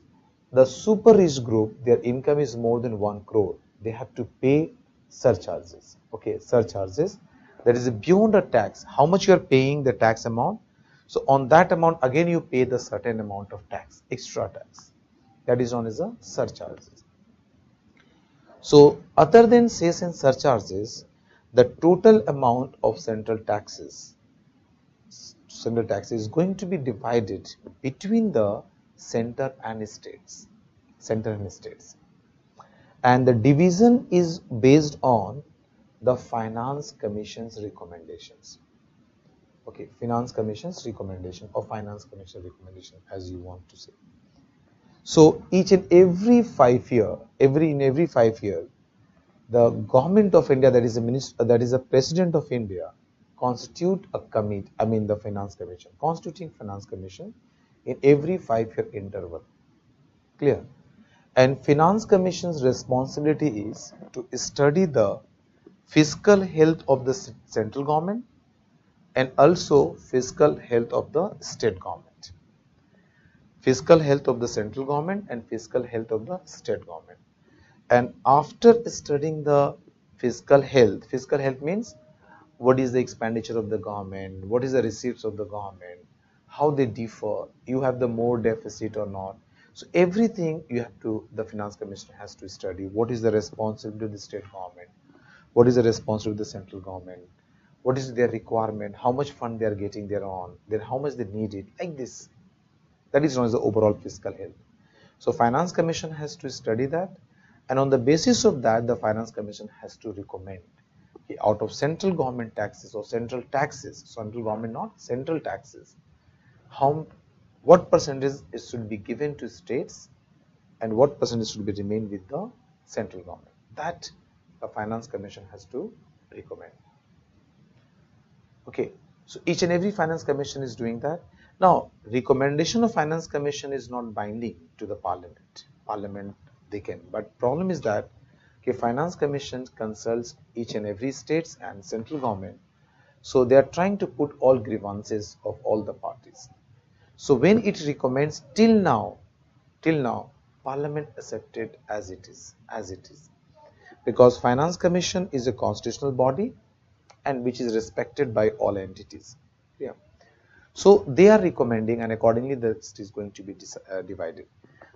the super rich group, their income is more than 1 crore. They have to pay surcharges. Okay, surcharges. That is beyond a tax. How much you are paying the tax amount. So on that amount, again you pay the certain amount of tax, extra tax. That is known as the surcharges. So other than cess and surcharges, the total amount of central tax is going to be divided between the center and states. And the division is based on the Finance Commission's recommendations. Okay, Finance Commission's recommendation or Finance Commission recommendation, as you want to say. So each and every 5 year, every 5 year, the government of India, that is a minister, that is a president of India, constitute a committee, the Finance Commission, constituting Finance Commission in every 5-year interval. Clear? And Finance Commission's responsibility is to study the fiscal health of the central government and also fiscal health of the state government. Fiscal health of the central government and fiscal health of the state government. And after studying the fiscal health means what is the expenditure of the government, what is the receipts of the government, how they differ, you have the more deficit or not. So everything the Finance Commission has to study. What is the responsibility of the state government? What is the responsibility of the central government? What is their requirement? How much fund they are getting their own? Then how much they need it? Like this. That is known as the overall fiscal health. So Finance Commission has to study that. And on the basis of that, the Finance Commission has to recommend out of central government taxes or central government not central taxes, what percentage should be given to states and what percentage should be remain with the central government. That the Finance Commission has to recommend. Okay, so each and every Finance Commission is doing that. Now, recommendation of Finance Commission is not binding to the Parliament. Parliament they can, but problem is that Finance Commission consults each and every states and central government. So they are trying to put all grievances of all the parties. So when it recommends till now, Parliament accepted as it is, because Finance Commission is a constitutional body and which is respected by all entities. Yeah. So they are recommending, and accordingly the list is going to be divided.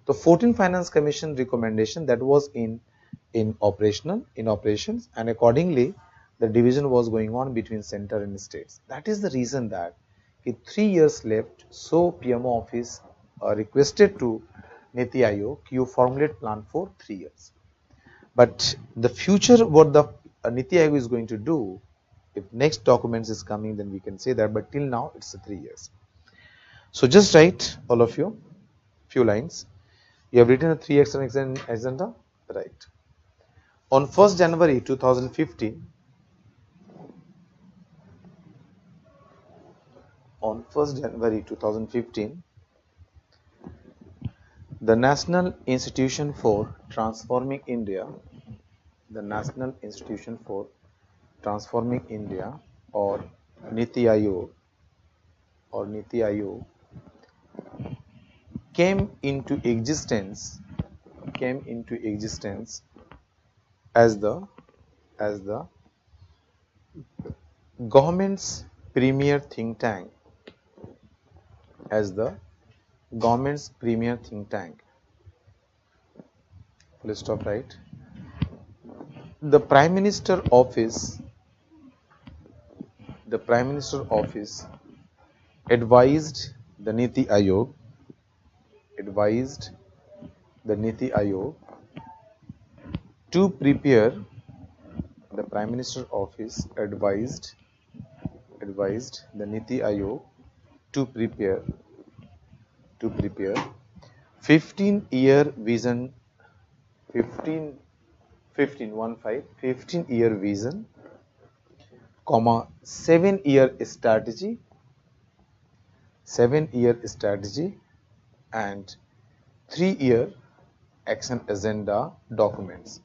The 14 Finance Commission recommendation that was in operations, and accordingly the division was going on between center and states. That is the reason that 3 years left, so PMO office requested to Niti Aayog you formulate plan for 3 years. But the future, what the Niti Aayog is going to do, if next documents is coming, then we can say that, but till now it's 3 years. So just write, all of you, few lines. You have written a 3 agenda, right? On 1st January 2015, the National Institution for Transforming India, or Niti Aayog, came into existence as the government's premier think tank, Full stop, right? The Prime Minister office advised the Niti Aayog to prepare. The Prime Minister office advised the Niti Aayog to prepare 15-year vision, 15-year vision, comma 7-year strategy, 7-year strategy, and 3-year action agenda documents,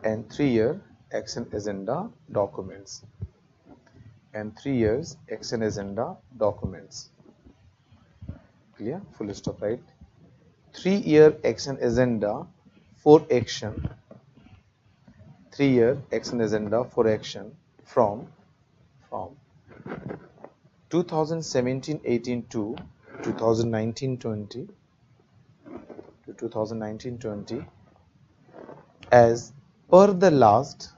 and 3-year action agenda documents, and 3 years action agenda documents. Clear? Full stop, right? 3-year action agenda for action, 3-year action agenda for action from 2017-18 to 2019-20 to 2019-20 as per the last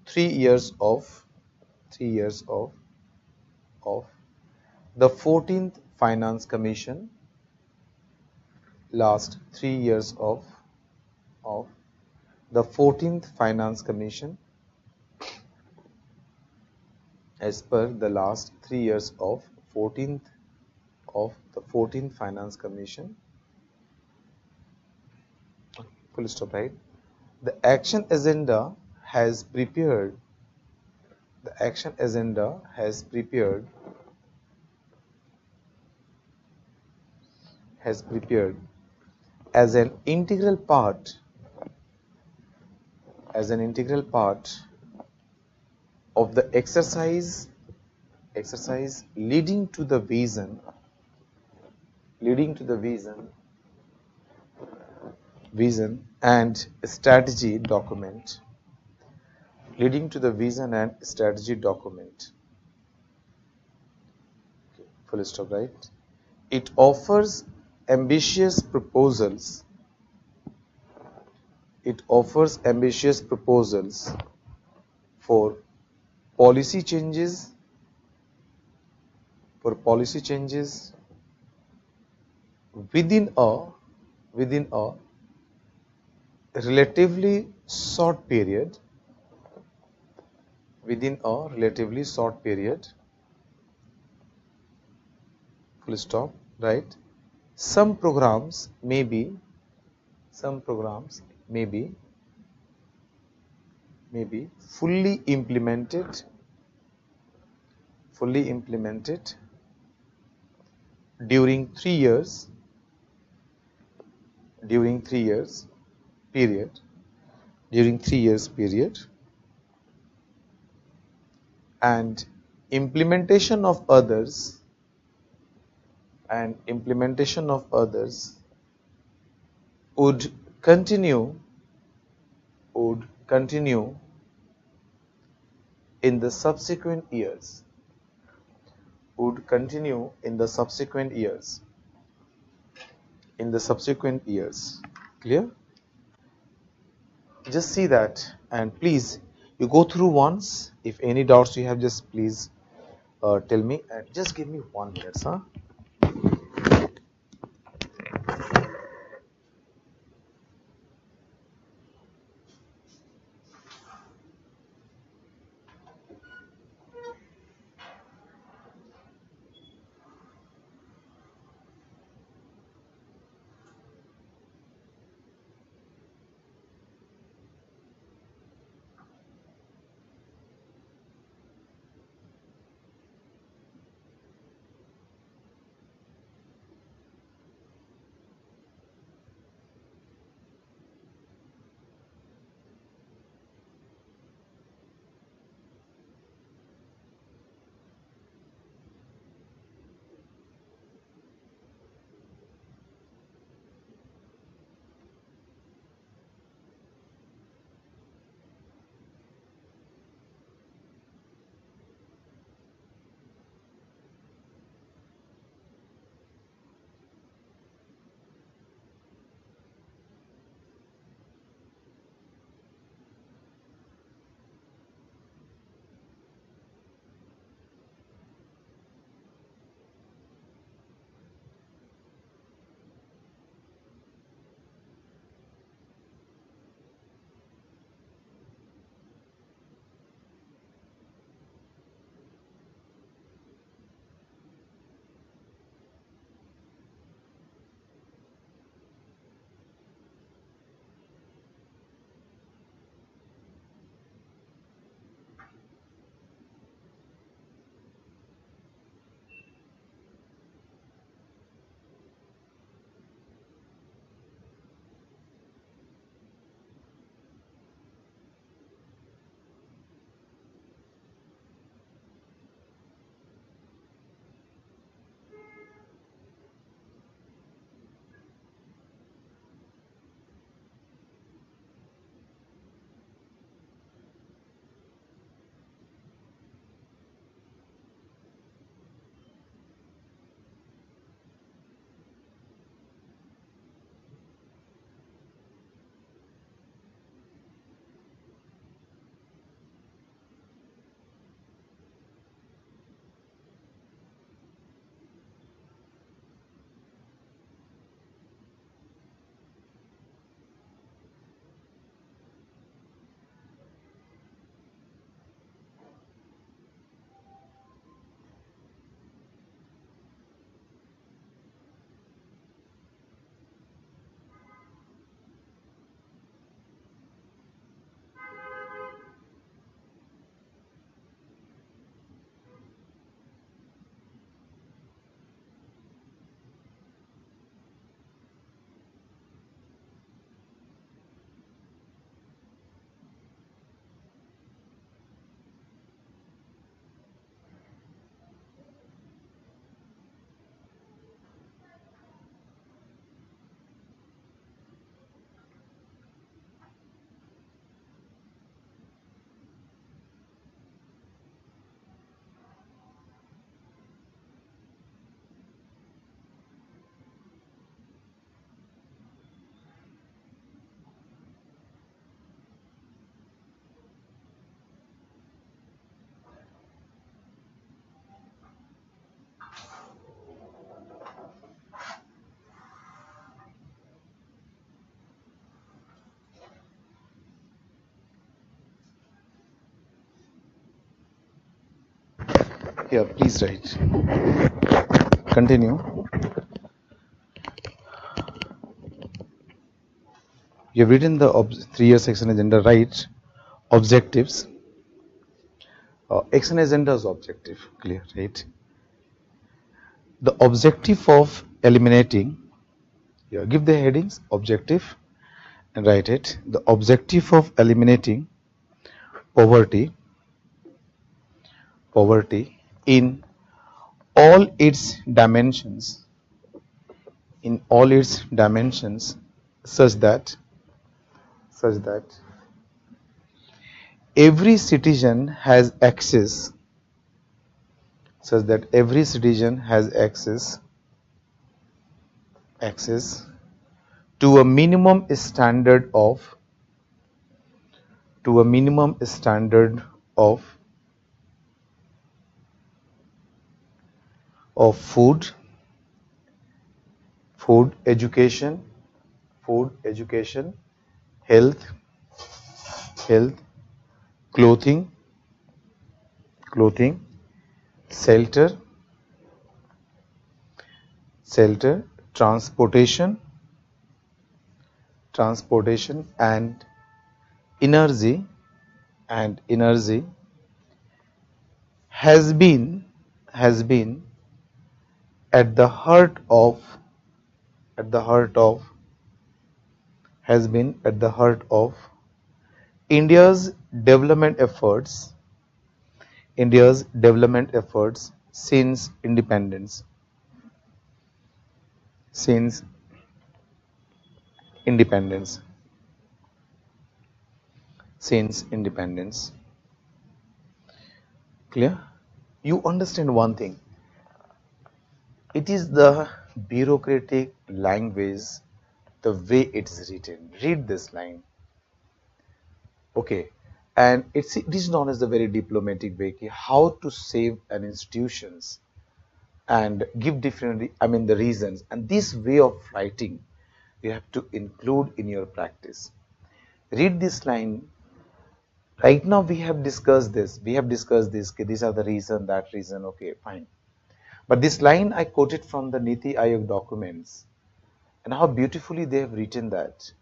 3 years of the 14th Finance Commission, last 3 years of the 14th Finance Commission, as per the last 3 years of the 14th Finance Commission. Full stop, right? The action agenda has prepared. The action agenda has prepared as an integral part of the exercise leading to the vision and strategy document, full stop, right? It offers ambitious proposals for policy changes within a relatively short period, full stop, right? Some programs may be fully implemented during 3 years period, and implementation of others would continue in the subsequent years. Clear? Just see that, and please you go through once. If any doubts you have, just please tell me, and just give me 1 minute, sir. Here, please write. Continue. You've written the 3-year section agenda, right? Objectives. Action agenda is objective, clear, right? The objective of eliminating, here, give the headings, objective, and write it. The objective of eliminating poverty in all its dimensions, such that every citizen has access to a minimum standard of food, education, health, clothing, shelter, transportation, and energy, has been at the heart of India's development efforts since independence. Clear? You understand one thing. It is the bureaucratic language, the way it's written. Read this line. Okay. And it is known as the very diplomatic way, how to save an institutions and give different, the reasons. And this way of writing, you have to include in your practice. Read this line. Right now we have discussed this. Okay, these are the reason, that reason. Okay, fine. But this line I quoted from the Niti Aayog documents, and how beautifully they have written that.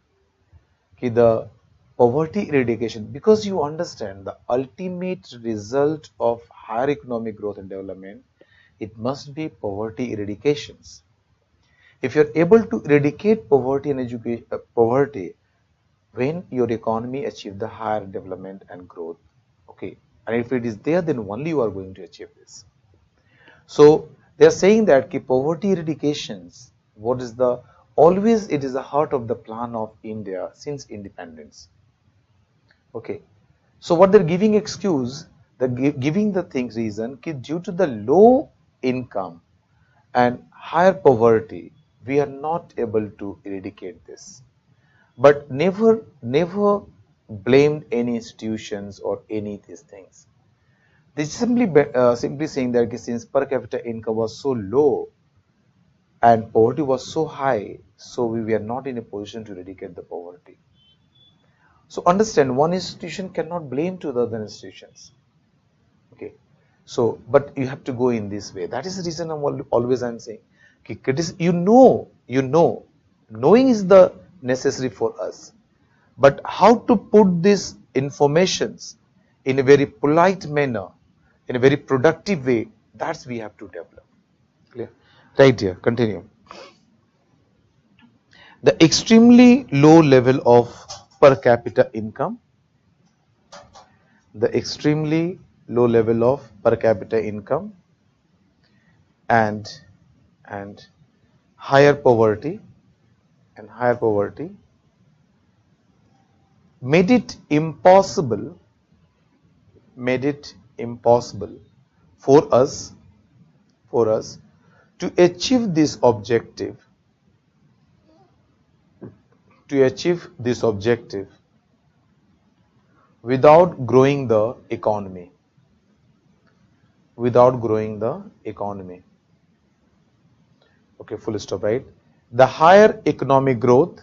Okay, the poverty eradication, because you understand the ultimate result of higher economic growth and development, it must be poverty eradications. If you're able to eradicate poverty and poverty, when your economy achieve the higher development and growth, okay, and if it is there, then only you are going to achieve this. So they are saying that poverty eradications, always it is the heart of the plan of India since independence. Okay, so what they're giving excuse, giving the things reason, due to the low income and higher poverty, we are not able to eradicate this. But never blamed any institutions or any these things. They simply saying that since per capita income was so low and poverty was so high, so we were not in a position to eradicate the poverty. So understand, one institution cannot blame to the other institutions. Okay, so but you have to go in this way. That is the reason I'm saying. Okay, knowing is the necessary for us, but how to put these informations in a very polite manner, in a very productive way, that's we have to develop. Clear? Right here, continue. The extremely low level of per capita income, and higher poverty made it impossible for us to achieve this objective without growing the economy. Okay, full stop, right? The higher economic growth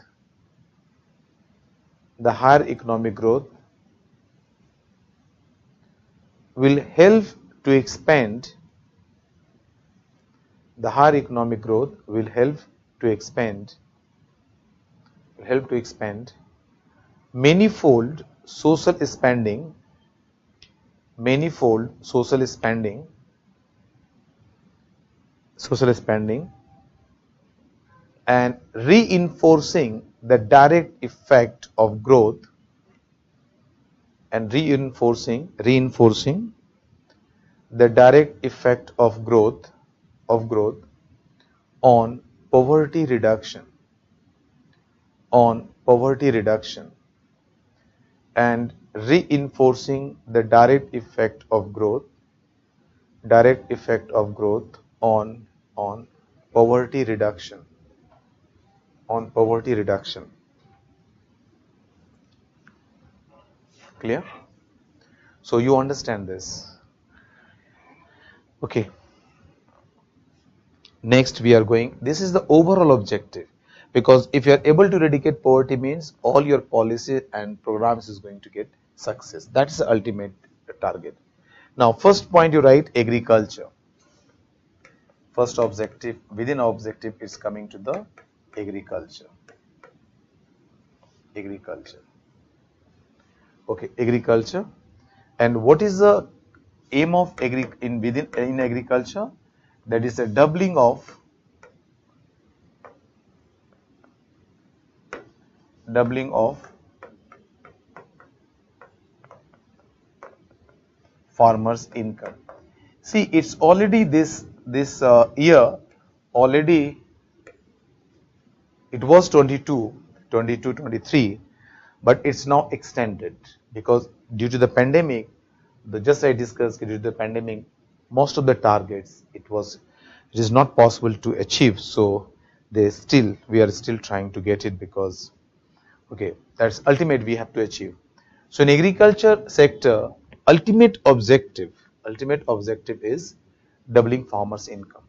will help to expand the higher economic growth will help to expand manifold social spending manifold social spending and reinforcing the direct effect of growth and reinforcing the direct effect of growth on poverty reduction and reinforcing the direct effect of growth on poverty reduction Clear? So you understand this. Okay. Next we are going, this is the overall objective, because if you are able to eradicate poverty means all your policy and programs is going to get success. That is the ultimate target. Now first point you write agriculture. First objective, within objective is coming to the agriculture. Okay, agriculture. And what is the aim of in agriculture? That is a doubling of farmers' income. See, it's already this year already it was 23, but it's now extended because due to the pandemic, just I discussed, due to the pandemic, most of the targets it is not possible to achieve. So we are still trying to get it, because okay, that's ultimate we have to achieve. So in agriculture sector, ultimate objective is doubling farmers' income.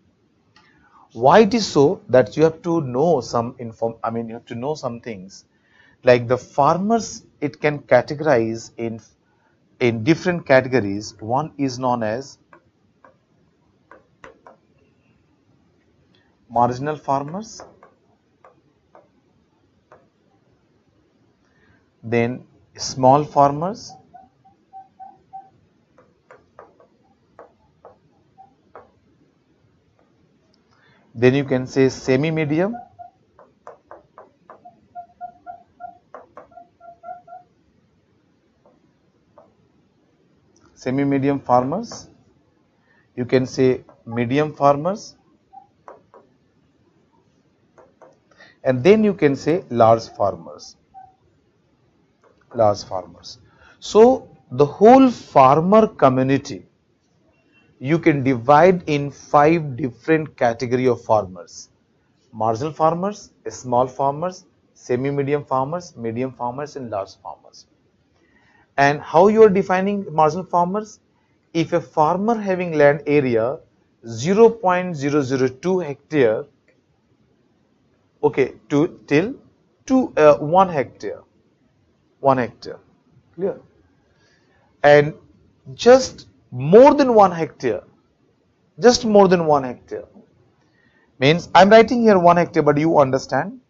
Why it is so? That you have to know some you have to know some things, like the farmers, it can categorize in different categories. One is known as marginal farmers, then small farmers, then you can say semi-medium, farmers, you can say medium farmers, and then you can say large farmers. So the whole farmer community you can divide in 5 different category of farmers: marginal farmers, small farmers, semi-medium farmers, medium farmers, and large farmers. And how you are defining marginal farmers? If a farmer having land area 0.002 hectare, okay, till 1 hectare, clear? And just more than 1 hectare, means I'm writing here 1 hectare, but you understand,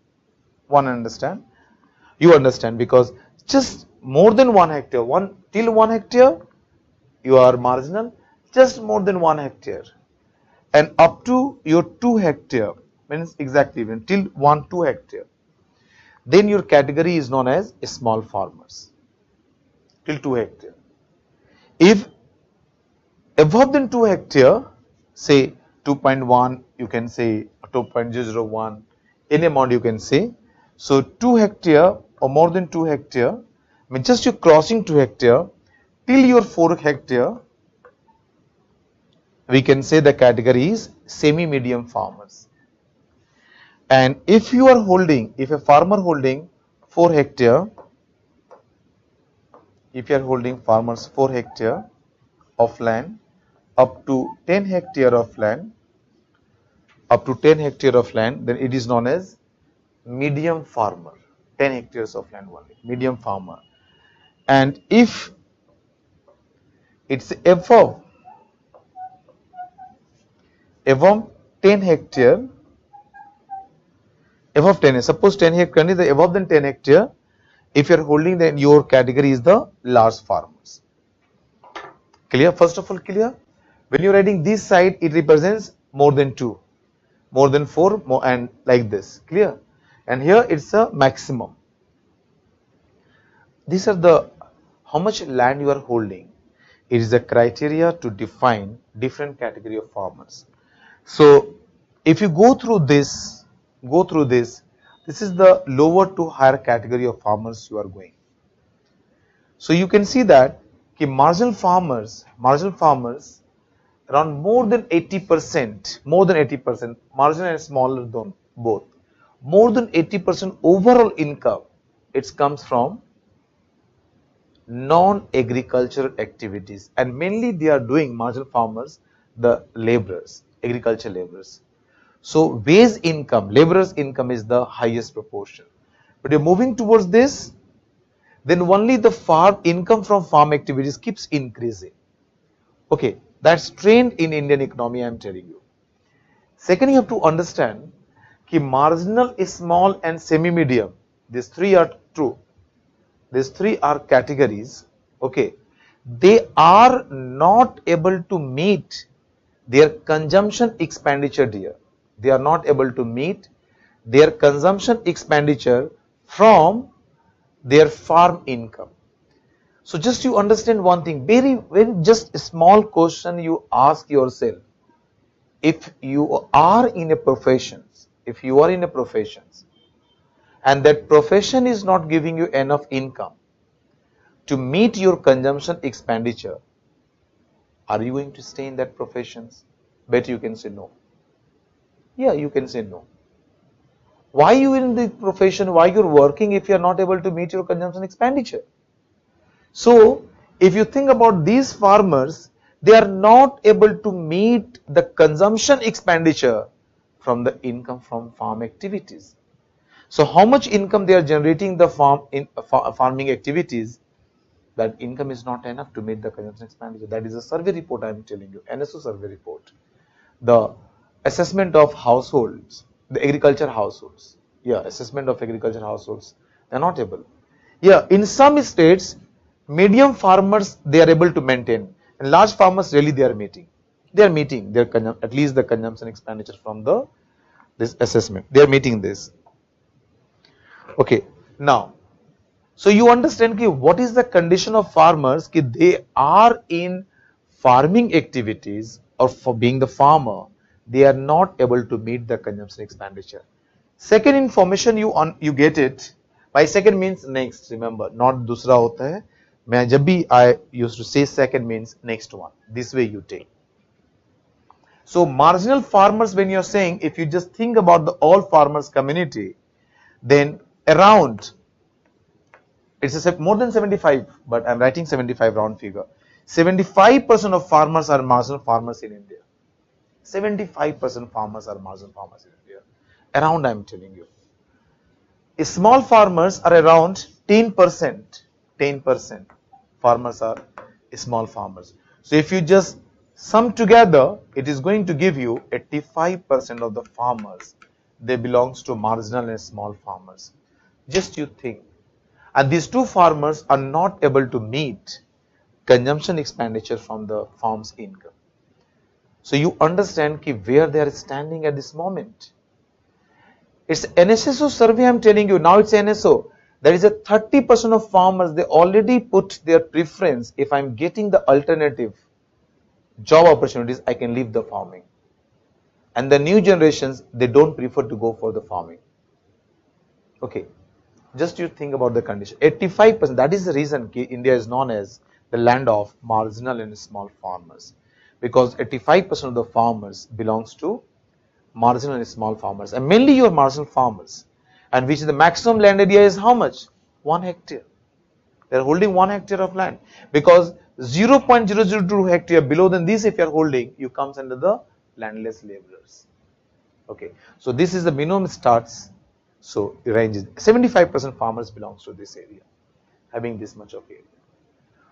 because just more than 1 hectare, till 1 hectare you are marginal, just more than 1 hectare, and up to your 2 hectare, means exactly till 2 hectare, then your category is known as small farmers, till 2 hectare. If above than 2 hectare, say 2.1, you can say 2.001, any amount you can say. So 2 hectare or more than 2 hectare, means just you crossing 2 hectare till your 4 hectare, we can say the category is semi-medium farmers. And if a farmer holding 4 hectare, if you are holding farmers 4 hectare of land, up to 10 hectare of land, then it is known as medium farmer. 10 hectares of land only, medium farmer. And if it's above 10 hectare, above 10, suppose 10 hectare is above than 10 hectare, if you are holding, then your category is the large farmers. Clear? First of all, clear? When you are writing this side, it represents more than 2, more than 4, more, and like this. Clear? And here it's a maximum. These are the how much land you are holding. It is a criteria to define different category of farmers. So if you go through this, this is the lower to higher category of farmers you are going. So you can see that marginal farmers around more than 80%, marginal and smaller than both, more than 80% overall income, it comes from non-agricultural activities, and mainly they are doing, marginal farmers, the laborers, agriculture laborers. So wage income, laborers income is the highest proportion. But you're moving towards this, then only the farm income from farm activities keeps increasing. Okay, that's trend in Indian economy, I am telling you. Second, you have to understand that marginal, small and semi-medium, these three are true. These three are categories, okay. They are not able to meet their consumption expenditure here. They are not able to meet their consumption expenditure from their farm income. So just you understand one thing, very just a small question you ask yourself. If you are in a profession, and that profession is not giving you enough income to meet your consumption expenditure, are you going to stay in that profession? Bet you can say no. Yeah, you can say no. Why you in the profession, why you're working if you're not able to meet your consumption expenditure? So if you think about these farmers, they are not able to meet the consumption expenditure from the income from farm activities. So how much income they are generating the farming activities, that income is not enough to meet the consumption expenditure. That is a survey report I am telling you, NSO survey report. The assessment of households, the agriculture households. Yeah, assessment of agriculture households. They are not able. Yeah, in some states, medium farmers they are able to maintain, and large farmers really they are meeting. They are meeting their at least the consumption expenditure from this assessment. They are meeting this. Okay, now, so you understand what is the condition of farmers, they are in farming activities, or for being the farmer, they are not able to meet the consumption expenditure. Second information you get it by second means next. Remember, not dusra hota hai. Main jab bhi I used to say second means next one. This way you take. So marginal farmers, when you are saying, if you just think about the all farmers community, then around, it's a more than 75, but I'm writing 75 round figure. 75% of farmers are marginal farmers in India. 75% farmers are marginal farmers in India. Around, I'm telling you. Small farmers are around 10%. 10% farmers are small farmers. So if you just sum together, it is going to give you 85% of the farmers, they belongs to marginal and small farmers. Just you think. And these two farmers are not able to meet consumption expenditure from the farm's income. So you understand where they are standing at this moment. It's NSSO survey I'm telling you, now it's NSO. There is a 30% of farmers, they already put their preference, if I'm getting the alternative job opportunities, I can leave the farming. And the new generations, they don't prefer to go for the farming. Okay, just you think about the condition. 85%, that is the reason India is known as the land of marginal and small farmers. Because 85% of the farmers belongs to marginal and small farmers, and mainly your marginal farmers, and which is the maximum land area is how much? 1 hectare. They are holding 1 hectare of land, because 0.002 hectare below than this, if you are holding, you comes under the landless laborers. Okay, so this is the minimum starts. So the range is 75% farmers belongs to this area, having this much of area.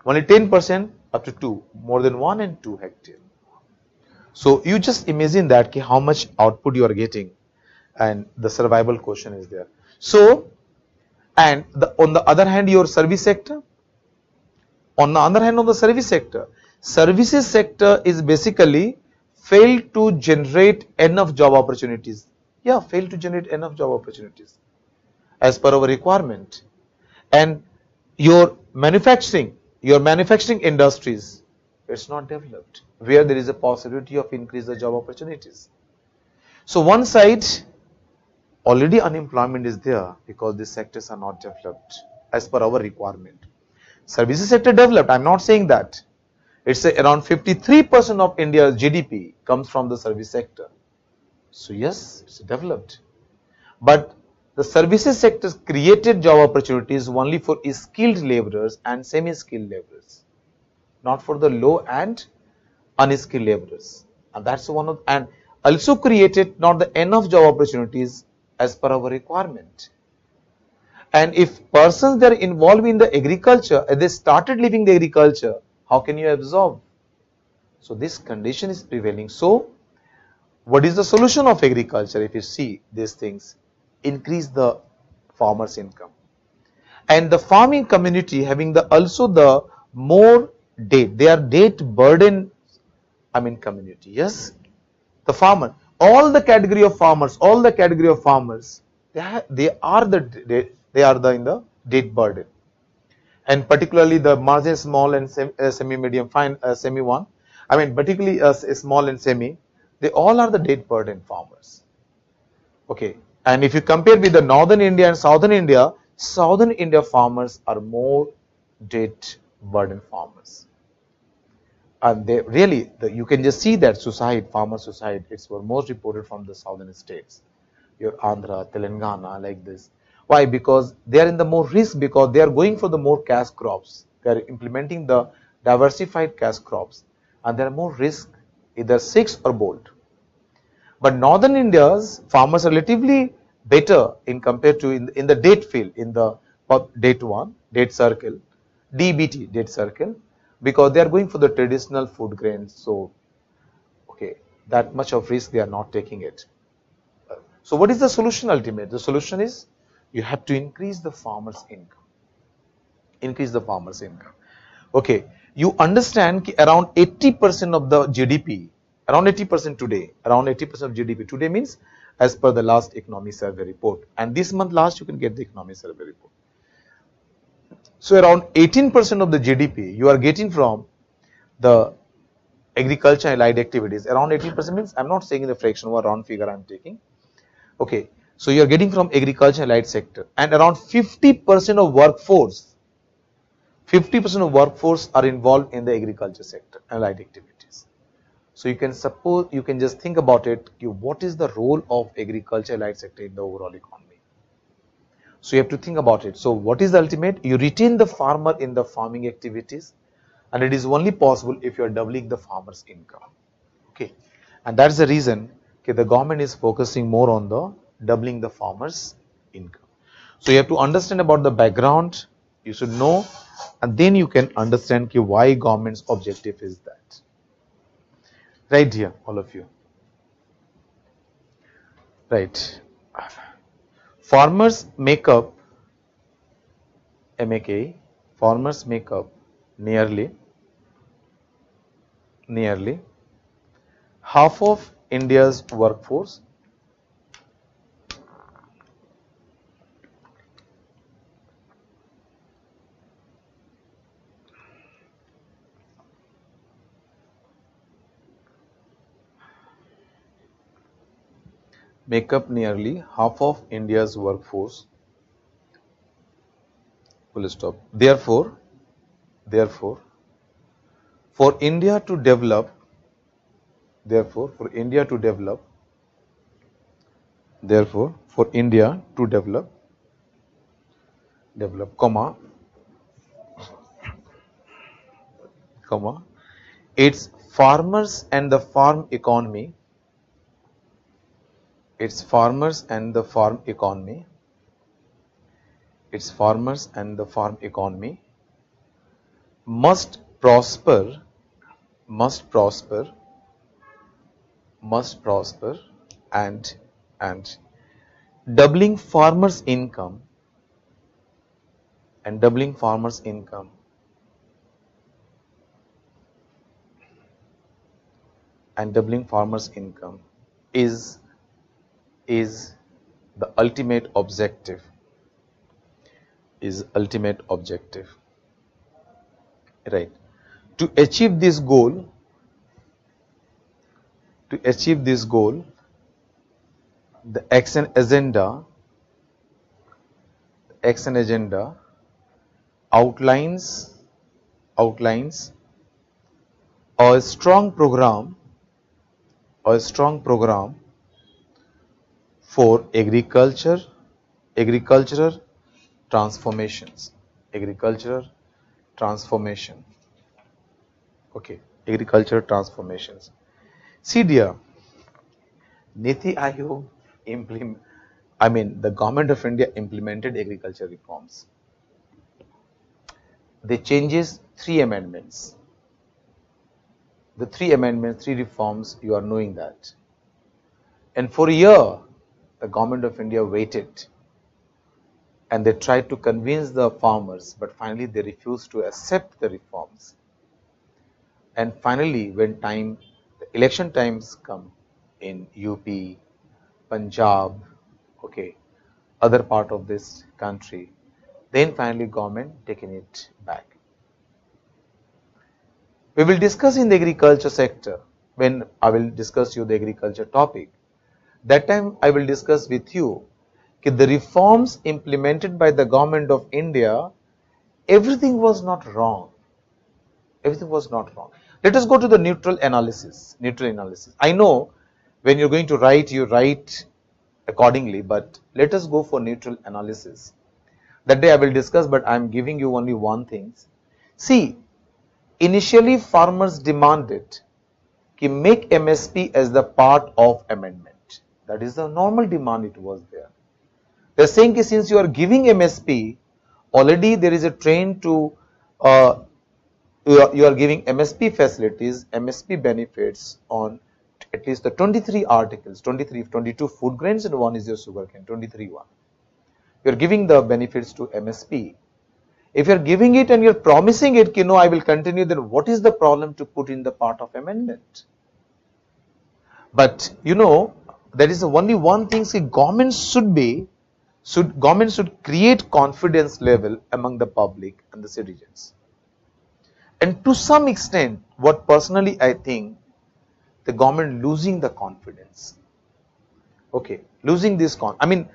Only 10% up to 2, more than 1 and 2 hectare. So you just imagine that ki how much output you are getting, and the survival question is there. So, and on the other hand, your service sector. On the other hand, on the services sector is basically failed to generate enough job opportunities. Yeah, failed to generate enough job opportunities as per our requirement. And your manufacturing industries, it's not developed where there is a possibility of increase the job opportunities. So one side, already unemployment is there because these sectors are not developed as per our requirement. Services sector developed, I'm not saying that. It's around 53% of India's GDP comes from the service sector. So yes, it's developed. But the services sector created job opportunities only for skilled laborers and semi-skilled laborers, not for the low and unskilled laborers. And that's one of, and also created not the enough job opportunities as per our requirement. And if persons that are involved in the agriculture, they started leaving the agriculture, how can you absorb? So this condition is prevailing. So what is the solution of agriculture? If you see these things, increase the farmers' income, and the farming community having the also the more debt. They are debt burden. Community. Yes, the farmer, all the category of farmers, they are the in the debt burden, and particularly the margin small and semi medium fine semi one. Particularly small and semi, they all are the debt burden farmers. Okay, and if you compare with the northern India and southern India farmers are more debt burden farmers, and they really you can just see that farmer suicide, it's most reported from the southern states, your Andhra, Telangana, like this. Why? Because they are in the more risk, because they are going for the more cash crops. They are implementing the diversified cash crops, and there are more risk, either six or bold. But northern India's farmers are relatively better in compared to in the date field, in the date one, date circle, DBT, date circle, because they are going for the traditional food grains. So, okay, that much of risk they are not taking it. So what is the solution ultimate? The solution is you have to increase the farmer's income. Increase the farmer's income. Okay, you understand around 80% of the GDP, around 80% today, around 80% of GDP today means as per the last economic survey report. And this month last you can get the economic survey report. So around 18% of the GDP you are getting from the agriculture and allied activities. Around 18% means I'm not saying the fraction or round figure I'm taking. Okay, so you are getting from agriculture and allied sector, and around 50% of workforce, 50% of workforce are involved in the agriculture sector and allied activities. So you can just think about it, what is the role of agriculture and allied sector in the overall economy? So you have to think about it. So what is the ultimate? You retain the farmer in the farming activities, and it is only possible if you are doubling the farmer's income. Okay, and that's the reason the government is focusing more on the doubling the farmer's income. So you have to understand about the background, you should know, and then you can understand why government's objective is that. Right here, all of you. Right. Farmers make up, MAKE, farmers make up nearly half of India's workforce. Make up nearly half of India's workforce. Full stop. Therefore, for India to develop, comma, its farmers and the farm economy, must prosper must prosper, and doubling farmers' income, and doubling farmers' income and doubling farmers' income is the ultimate objective, right? To achieve this goal, the action agenda outlines a strong program for agricultural transformations, agricultural transformation. Okay, agricultural transformations. See dear, Niti Aayog the government of India implemented agriculture reforms. They changes 3 amendments. The 3 amendments, 3 reforms, you are knowing that. And for a year, the government of India waited and they tried to convince the farmers, but finally they refused to accept the reforms. And finally, when the election times come in UP, Punjab, okay, other part of this country, then finally government taken it back. We will discuss in the agriculture sector when I will discuss you the agriculture topic. That time I will discuss with you the reforms implemented by the government of India, everything was not wrong. Everything was not wrong. Let us go to the neutral analysis. I know when you're going to write, you write accordingly, but let us go for neutral analysis. That day I will discuss, but I am giving you only one thing. See, initially farmers demanded to make MSP as the part of amendment. That is the normal demand, it was there. They are saying that since you are giving MSP, already there is a trend to you are giving MSP facilities, MSP benefits on at least the 23 articles, 22 food grains and one is your sugarcane, 23 one. You are giving the benefits to MSP. If you are giving it and you are promising it, no, I will continue, then what is the problem to put in the part of amendment? But there is only one thing, see, government should create confidence level among the public and the citizens. And to some extent, what personally I think, the government losing the confidence. Okay, losing this public,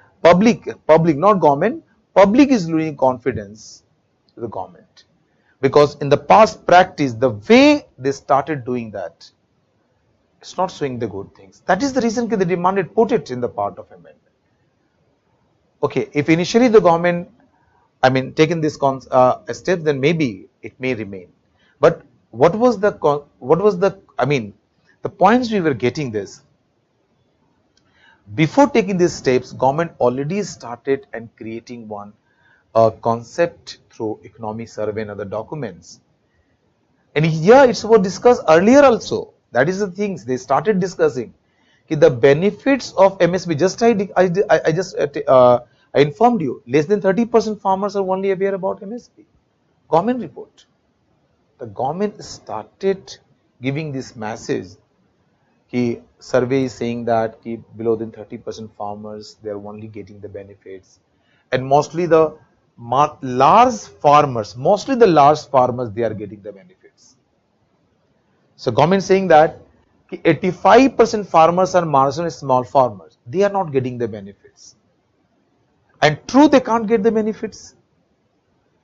not government, public is losing confidence to the government. Because in the past practice, the way they started doing that, it's not showing the good things. That is the reason they demanded put it in the part of amendment. Okay, if initially the government, taken this step, then maybe it may remain. But what was the points we were getting this. Before taking these steps, government already started and creating one concept through economic survey and other documents. And here it's what discussed earlier also. That is the things they started discussing. The benefits of MSP. Just I informed you, less than 30% farmers are only aware about MSP. Government report. The government started giving this message. Survey is saying that below than 30% farmers, they are only getting the benefits, and mostly the large farmers, they are getting the benefits. So government saying that 85% farmers are marginal small farmers, they are not getting the benefits. And true, they can't get the benefits.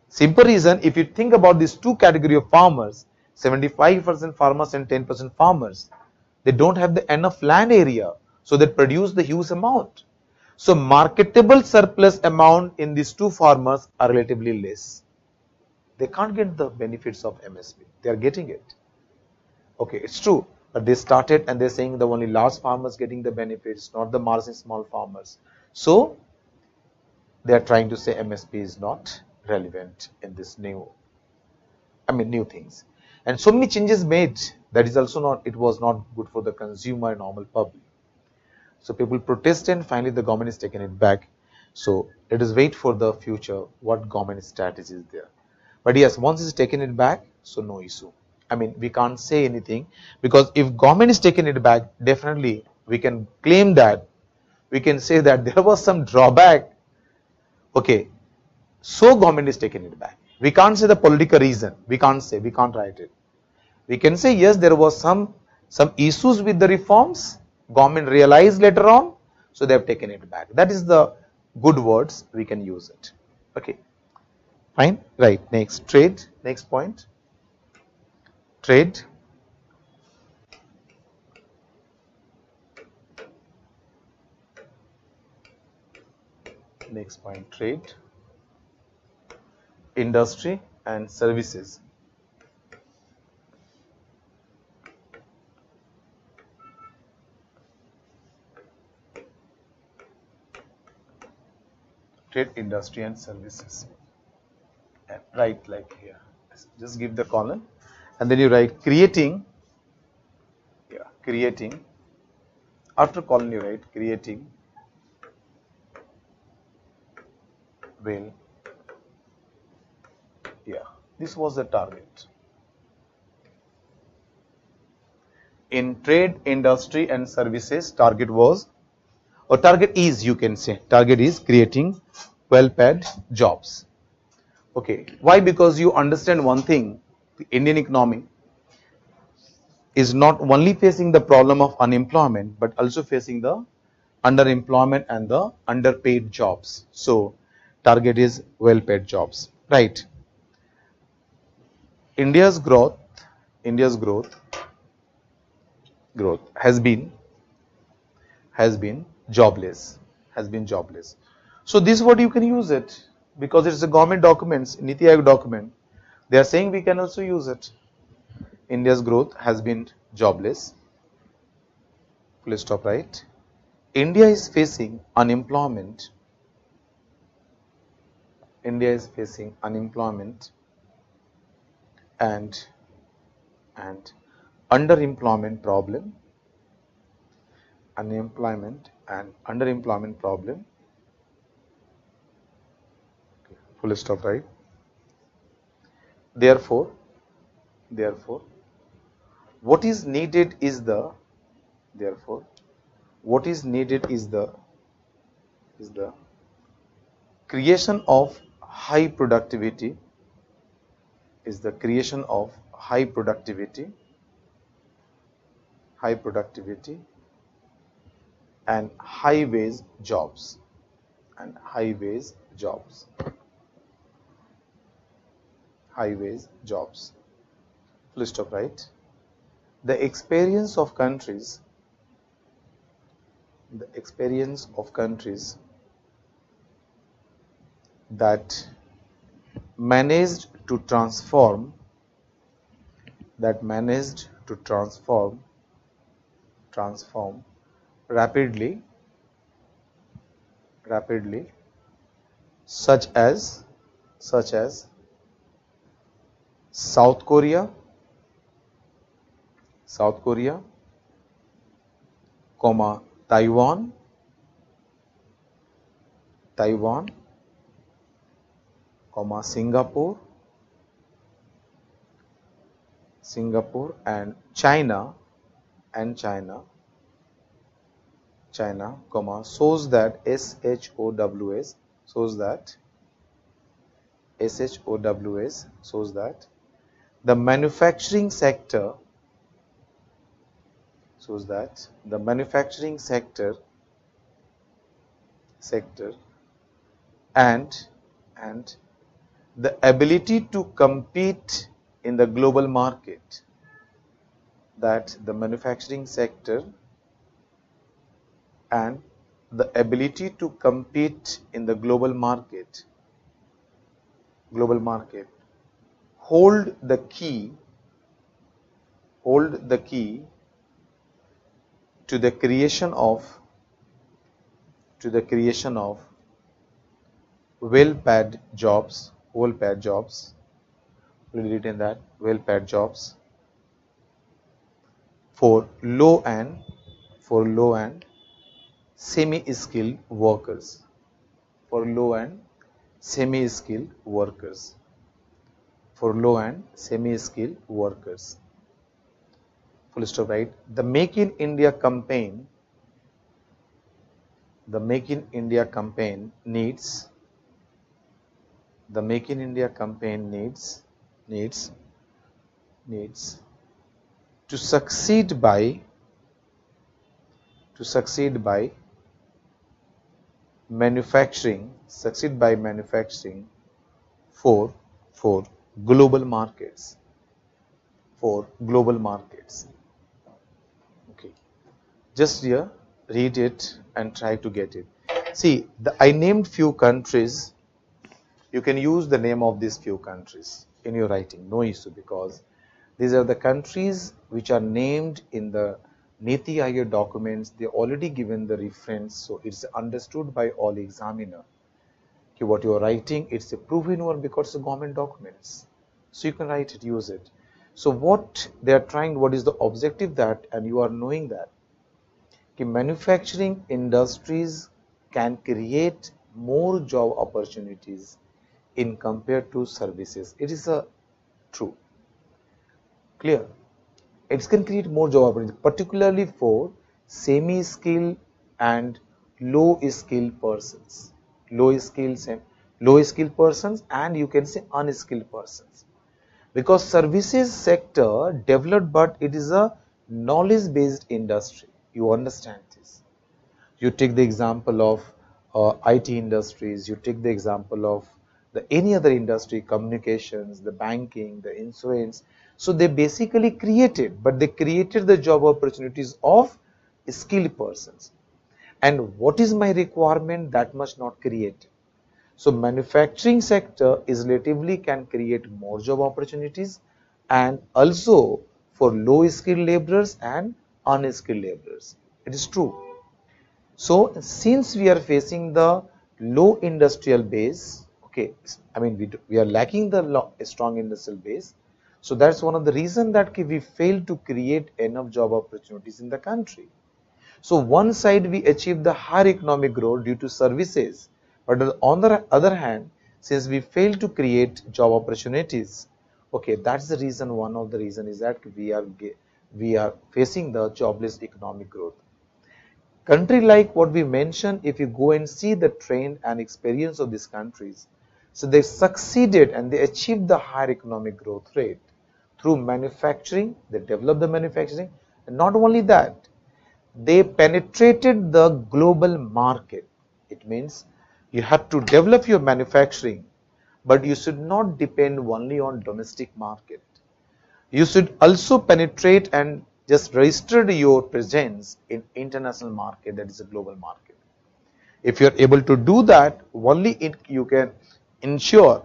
Simple reason, if you think about these two category of farmers, 75% farmers and 10% farmers, they don't have the enough land area, so they produce the huge amount. So marketable surplus amount in these two farmers are relatively less. They can't get the benefits of MSP. They are getting it. Okay, it's true, but they started and they're saying the only large farmers getting the benefits, not the marginal small farmers. So they are trying to say MSP is not relevant in this new things. And so many changes made That is also not, it was not good for the consumer, normal public. So people protest and finally the government is taking it back. So let us wait for the future, what government strategy is there. But yes, once it's taken it back, so no issue. I mean, we can't say anything, because if government is taking it back, definitely we can claim that, we can say that there was some drawback. Okay, so government is taking it back. We can't say the political reason. We can't say, we can't write it. We can say yes, there was some issues with the reforms. Government realized later on, so they have taken it back. That is the good words, we can use it. Okay, fine. Right. Next, trade. Next point. Trade. Next point, trade, industry and services. Trade, industry and services. And write like here. Just give the column and then you write creating. Yeah, creating. After column you write creating will. Yeah, this was the target. In trade, industry and services, target was, or target is, you can say, target is creating well-paid jobs. Okay, why? Because you understand one thing, the Indian economy is not only facing the problem of unemployment, but also facing the underemployment and the underpaid jobs. So, target is well-paid jobs, right? India's growth, India's growth has been jobless, So this is what you can use it, because it's a government documents, Niti Aayog document. They are saying we can also use it. India's growth has been jobless. Full stop, right? India is facing unemployment. India is facing unemployment and underemployment problem. Unemployment and underemployment problem. Full stop, right? Therefore, what is needed is the creation of high productivity, and high wage jobs, Full stop, right? The experience of countries that managed to transform rapidly, such as South Korea, Taiwan, Singapore, and China, shows that the manufacturing sector and the ability to compete in the global market, and the ability to compete in the global market hold the key to the creation of well-paid jobs. We'll read in that well-paid jobs for low and semi-skilled workers, for low and semi-skilled workers, for low and semi-skilled workers. Full stop, right? The Make in India campaign, the Make in India campaign needs, the Make in India campaign needs to succeed by manufacturing for global markets, for global markets. Okay, just here read it and try to get it. See, I named few countries. You can use the name of these few countries in your writing, no issue, because these are the countries which are named in the Niti Aayog documents. They already given the reference, so it's understood by all examiner. Okay, what you are writing, it's a proven one because it's a government documents. So you can write it, use it. So what they are trying, what is the objective that, and you are knowing that manufacturing industries can create more job opportunities in compared to services. It is a true, clear. It can create more job opportunities, particularly for semi-skilled and low-skilled persons, low-skilled persons, and you can say unskilled persons. Because services sector developed, but it is a knowledge-based industry. You understand this. You take the example of IT industries, you take the example of any other industry, communications, the banking, the insurance. So they basically created, but they created the job opportunities of skilled persons. And what is my requirement? That much not created. So manufacturing sector is relatively can create more job opportunities, and also for low skilled laborers and unskilled laborers. It is true. So since we are facing the low industrial base, okay, I mean we are lacking the strong industrial base. So that's one of the reason that we fail to create enough job opportunities in the country. So one side we achieve the higher economic growth due to services, but on the other hand, since we fail to create job opportunities, okay, that's the reason. One of the reason is that we are facing the jobless economic growth. Country like what we mentioned, if you go and see the trend and experience of these countries, so they succeeded and they achieved the higher economic growth rate through manufacturing. They developed the manufacturing, and not only that, they penetrated the global market. It means you have to develop your manufacturing, but you should not depend only on domestic market. You should also penetrate and just register your presence in international market, that is a global market. If you are able to do that, only you can ensure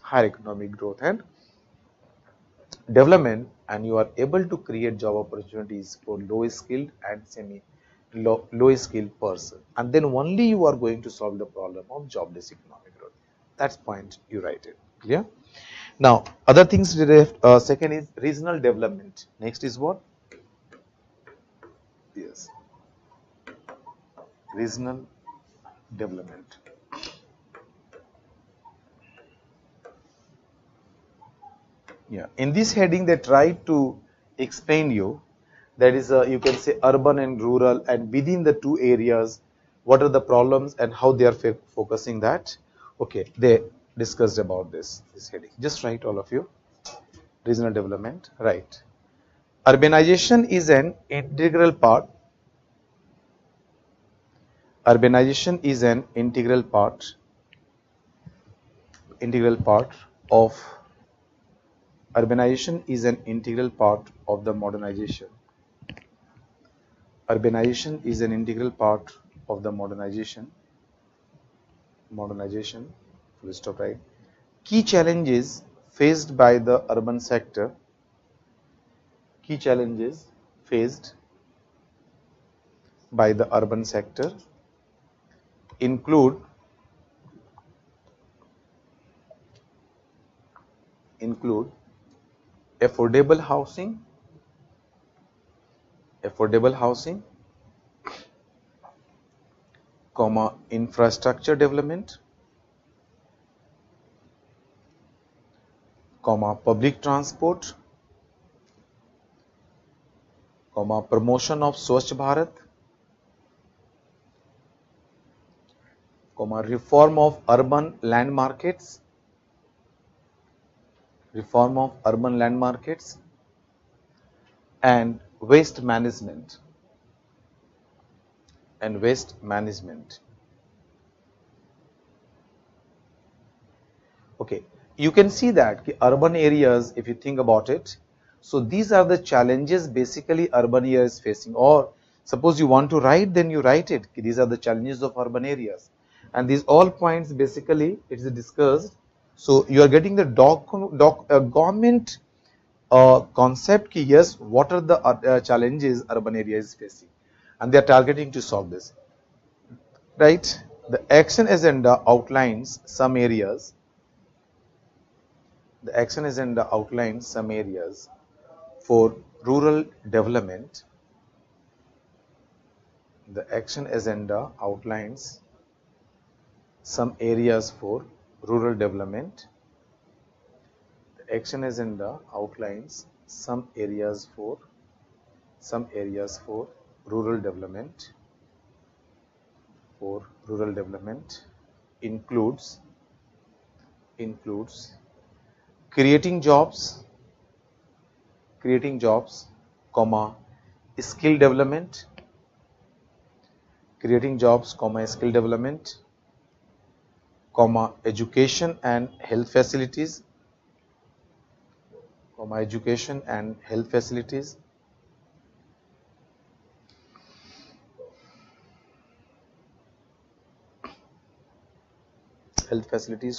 higher economic growth and development, and you are able to create job opportunities for low skilled and low skilled person, and then only you are going to solve the problem of jobless economic growth. That's point you write it. Clear? Now other things, second is regional development. Next is what? Yes, regional development. Yeah, in this heading they try to explain you, that is you can say urban and rural, and within the two areas what are the problems and how they are focusing that. Okay, they discussed about this heading. Just write all of you. Regional development, right. Urbanization is an integral part. Urbanization is an integral part of urbanization is an integral part of the modernization. Urbanization is an integral part of the modernization. Full stop, right. Key challenges faced by the urban sector. Key challenges faced by the urban sector include affordable housing, affordable housing, comma, infrastructure development, comma, public transport, comma, promotion of Swachh Bharat, comma, reform of urban land markets, reform of urban land markets, and waste management, and waste management. Okay, you can see that urban areas, if you think about it, so these are the challenges basically urban areas is facing. Or suppose you want to write, then you write it. These are the challenges of urban areas, and these all points basically it is discussed. So you are getting the government concept ki yes, what are the challenges urban area is facing, and they are targeting to solve this, right? The action agenda outlines some areas. The action agenda outlines some areas for rural development. The action agenda outlines some areas for rural development. The action agenda outlines some areas for rural development. For rural development includes creating jobs, comma, skill development, creating jobs, comma, skill development, comma, education and health facilities, comma, education and health facilities,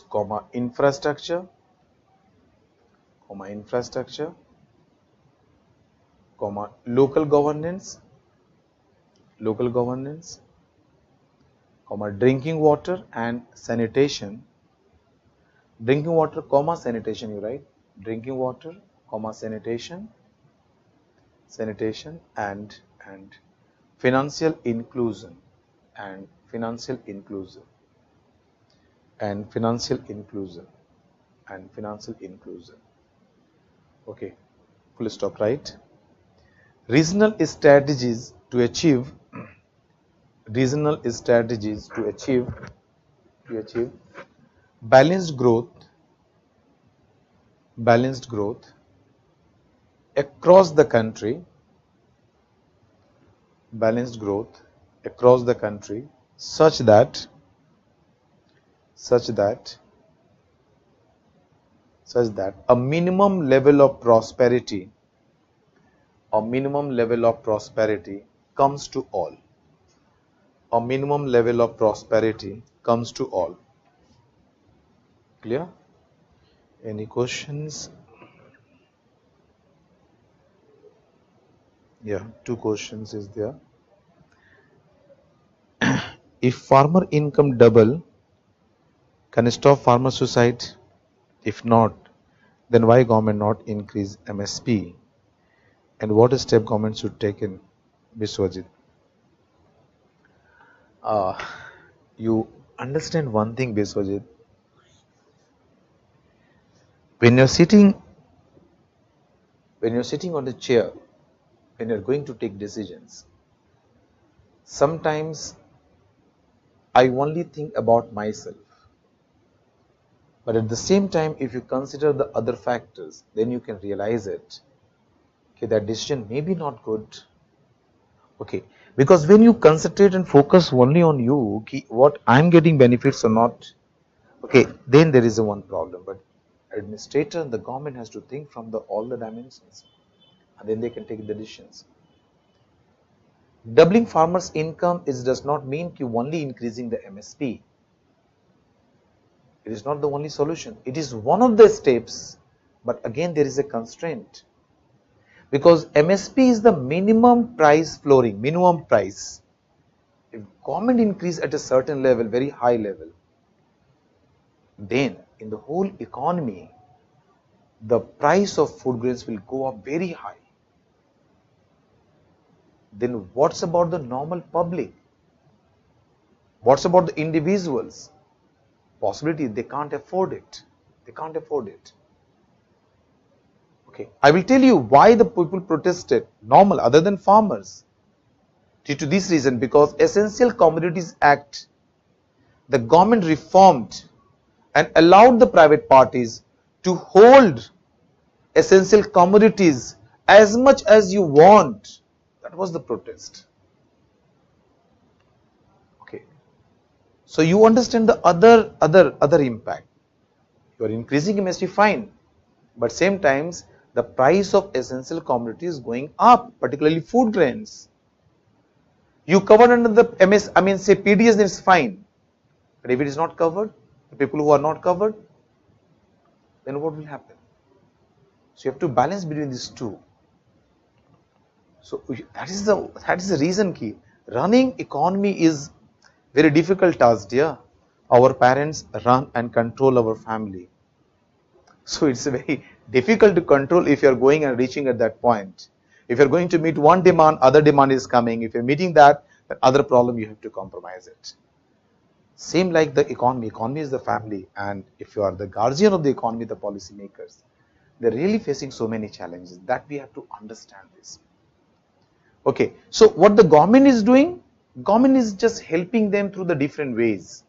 comma, infrastructure, comma, local governance, comma, drinking water and sanitation, comma, sanitation, you write, drinking water, comma, sanitation, and financial inclusion, and financial inclusion, Okay, full stop, right? Regional strategies to achieve balanced growth across the country, such that a minimum level of prosperity comes to all. Clear? Any questions? Yeah, two questions is there. If farmer income double, can it stop farmer suicide? If not, then why government not increase MSP? And what step government should take in Biswajit? You understand one thing, Biswajit. When you're sitting on the chair, when you're going to take decisions, sometimes I only think about myself. But at the same time, if you consider the other factors, then you can realize it. Okay, that decision may be not good. Okay, because when you concentrate and focus only on you, what I'm getting benefits or not, okay, then there is a one problem. But administrator and the government has to think from all the dimensions, and then they can take the decisions. Doubling farmers' income does not mean you only increasing the MSP. It is not the only solution. It is one of the steps, but again there is a constraint. Because MSP is the minimum price flooring, minimum price. If government increase at a certain level, very high level, then in the whole economy, the price of food grains will go up very high. then what's about the normal public? What's about the individuals? Possibility they can't afford it. They can't afford it. Okay, I will tell you why the people protested, normal, other than farmers. Due to this reason, because Essential Commodities Act, the government reformed and allowed the private parties to hold essential commodities as much as you want. That was the protest. Okay, so you understand the other impact. You are increasing MSP, fine, but same times the price of essential commodities is going up, particularly food grains. You covered under the say PDS, then it's fine. But if it is not covered, the people who are not covered, then what will happen? So you have to balance between these two. So that is the reason key. Running economy is very difficult task, dear. Our parents run and control our family. So it's very difficult to control if you are going and reaching at that point. If you are going to meet one demand, other demand is coming. If you are meeting that other problem, you have to compromise it. Same like the economy. Economy is the family, and if you are the guardian of the economy, the policy makers, they're really facing so many challenges that we have to understand this. Okay, so what the government is doing, government is just helping them through the different ways.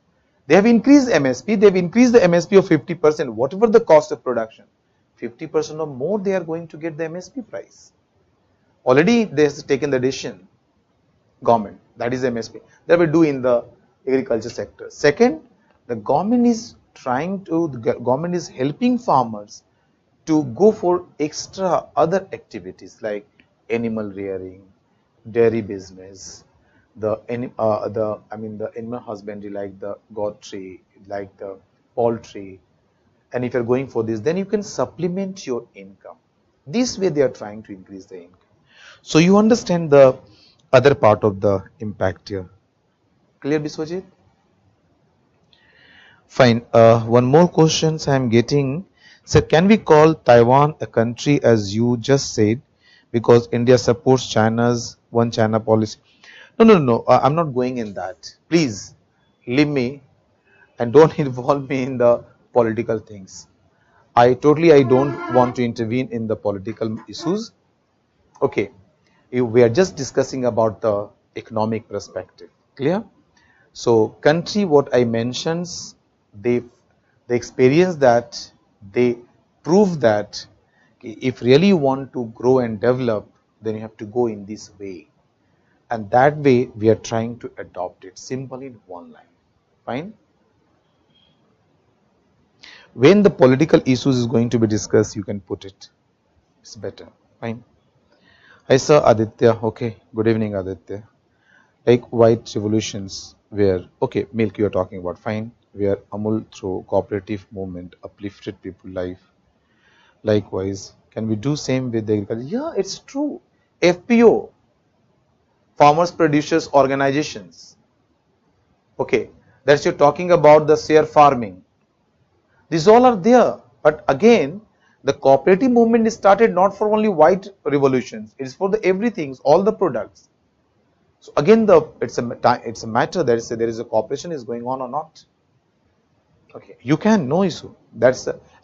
They have increased MSP, they've increased the MSP of 50%, whatever the cost of production, 50% or more they are going to get the MSP price. Already they have taken the decision, government, that is MSP, they will do in the agriculture sector. Second, the government is helping farmers to go for extra other activities like animal rearing, dairy business, the animal husbandry like the goat tree, like the poultry, and if you're going for this, then you can supplement your income. This way they are trying to increase the income. So you understand the other part of the impact here. Clear, Biswajit? Fine. One more questions I am getting. So can we call Taiwan a country as you just said, because India supports China's one China policy? No. I'm not going in that. Please leave me and don't involve me in the political things. I don't want to intervene in the political issues. Okay, we are just discussing about the economic perspective. Clear? So country, what I mentioned, they experience that, they prove that if really you want to grow and develop, then you have to go in this way, and that way we are trying to adopt it, simple in one line. Fine. When the political issues is going to be discussed, you can put it, it's better. Fine. Hi sir, Aditya. Okay, good evening, Aditya. Like white revolutions where, okay, milk you are talking about, fine, where Amul through cooperative movement uplifted people life. Likewise, can we do same with the agriculture? Yeah, it's true. FPO, farmers producers organizations. Okay, that's you're talking about the share farming. These all are there, but again, the cooperative movement is started not for only white revolutions. It is for the everything, all the products. So again, it's a matter that there is a cooperation is going on or not. Okay, you can, no issue.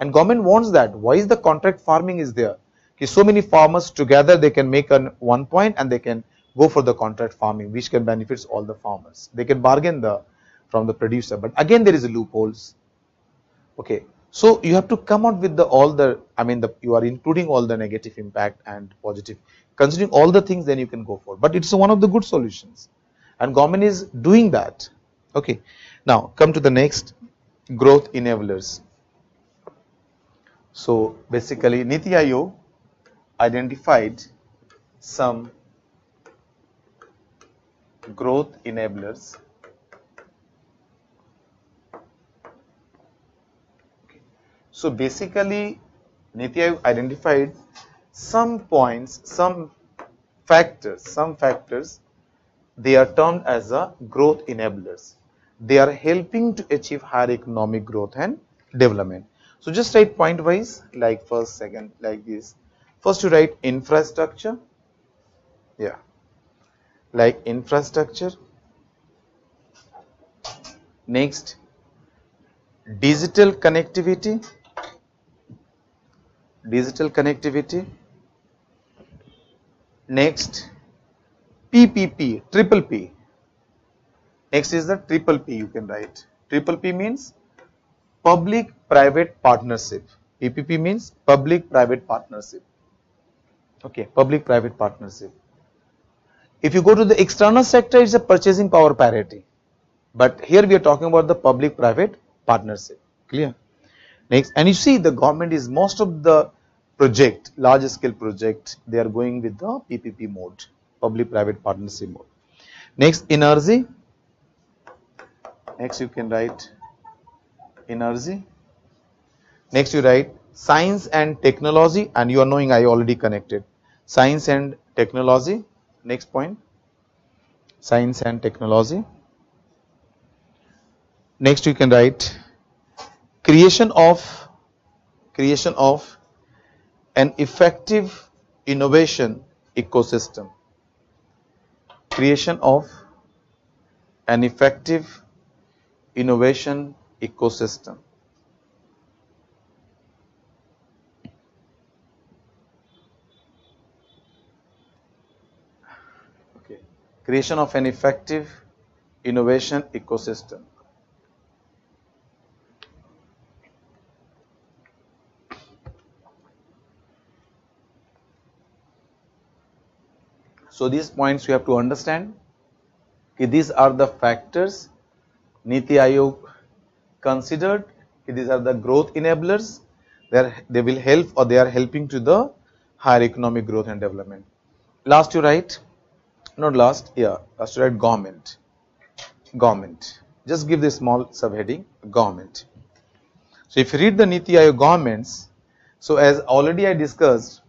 And government wants that. Why is the contract farming is there? Okay, so many farmers together they can make one point and they can go for the contract farming, which can benefits all the farmers. They can bargain from the producer, but again there is a loopholes. Okay, so you have to come out with you are including all the negative impact and positive, considering all the things, then you can go for. But it's one of the good solutions, and government is doing that. Okay, now come to the next, growth enablers. So basically, Niti Aayog identified some growth enablers. So basically, Niti Aayog identified some points, some factors, they are termed as a growth enablers. They are helping to achieve higher economic growth and development. So just write point wise, like first, second, like this. First you write infrastructure. Yeah. like infrastructure. Next, digital connectivity. Digital connectivity. Next, PPP, triple P. Next is the triple P you can write. Triple P means public-private partnership. PPP means public-private partnership. Okay, public-private partnership. If you go to the external sector, it's a purchasing power parity. But here we are talking about the public-private partnership. Clear? Next, and you see the government is most of the project, large scale project, they are going with the PPP mode, public-private partnership mode. Next, energy. Next you can write energy. Next you write science and technology, and you are knowing I already connected. Science and technology. Next point, science and technology. Next you can write creation of an effective innovation ecosystem. Creation of an effective innovation ecosystem. Okay. Creation of an effective innovation ecosystem. So these points you have to understand. Okay, these are the factors Niti Aayog considered. Okay, these are the growth enablers. They will help, or they are helping to the higher economic growth and development. Last you write, not last, yeah, last you write government. Government. Just give this small subheading, government. So if you read the Niti Aayog governments, so as already I discussed,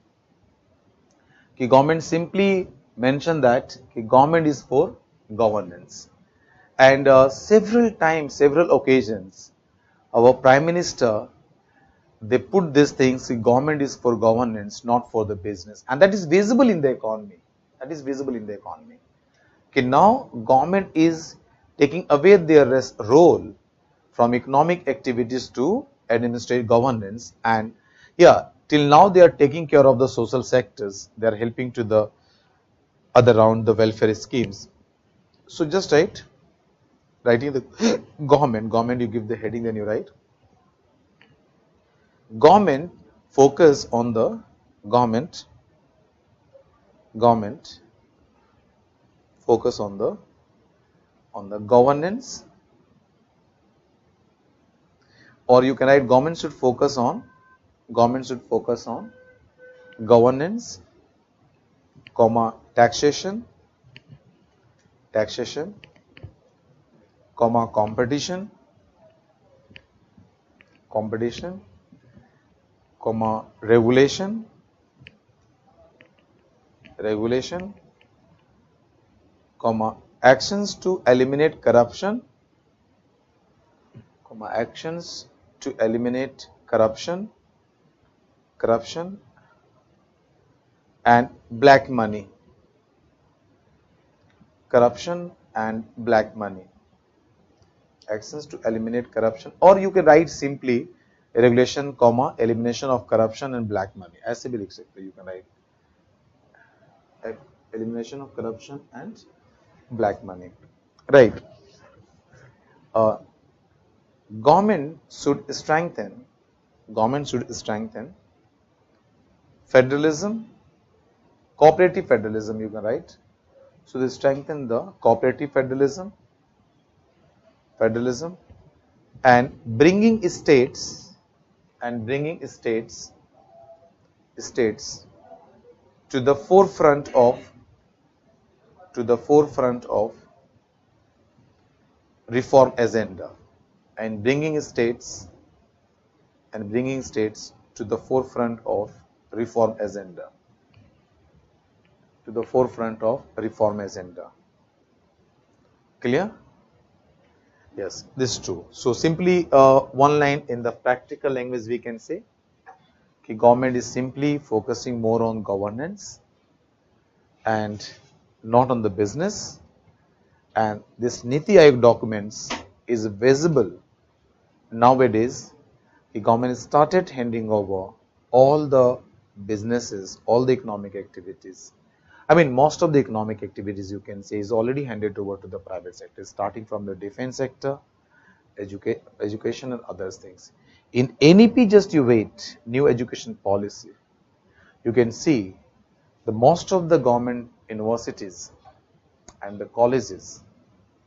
okay, government simply mentioned that okay, government is for governance. And several times, several occasions, our Prime Minister, they put these things, government is for governance, not for the business. And that is visible in the economy. That is visible in the economy. Okay, now government is taking away their role from economic activities to administrative governance, and yeah, till now they are taking care of the social sectors. They are helping to the other round the welfare schemes. So just writing the government, you give the heading, then you write government focus on the government focus on the governance, or you can write government should focus on governance, comma taxation, comma competition, comma regulation, comma actions to eliminate corruption, comma actions to eliminate corruption and black money. Corruption and black money. Actions to eliminate corruption, or you can write simply regulation, comma elimination of corruption and black money. ऐसे भी लिख सकते, you can write elimination of corruption and black money. Right. Government should strengthen federalism, cooperative federalism, you can write. So they strengthen the cooperative federalism and bringing states to the forefront of reform agenda, and bringing states to the forefront of reform agenda, Clear? Yes, this is true. So simply one line in the practical language we can say, government is simply focusing more on governance, and not on the business. And this Niti Aayog documents is visible nowadays. The government started handing over all the businesses, all the economic activities. I mean, most of the economic activities you can say is already handed over to the private sector, starting from the defense sector, education and other things. In NEP, just you wait, new education policy, you can see the most of the government universities and the colleges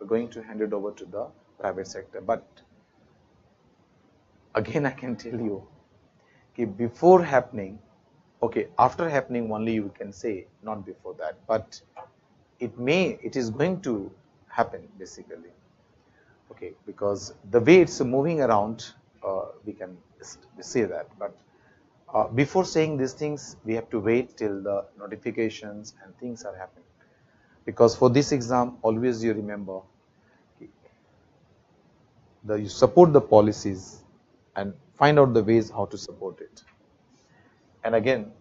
are going to hand it over to the private sector. But again, I can tell you, before happening, okay, after happening only you can say, not before that, but it is going to happen basically. Okay, because the way it's moving around, we can say that. But before saying these things, we have to wait till the notifications and things are happening. Because for this exam, always you remember, you support the policies and find out the ways how to support it. And again,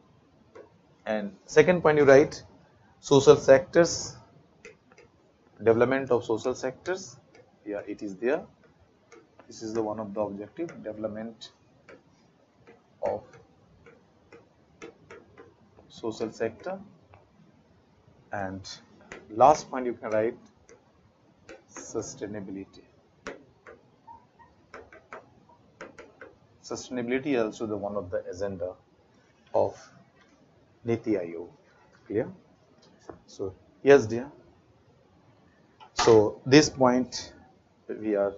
and second point you write, social sectors, development of social sectors. Yeah, it is there. This is the one of the objective, development of social sector. And last point you can write, sustainability. Sustainability is also the one of the agenda of Niti Aayog. Clear? So yes, dear. So this point we are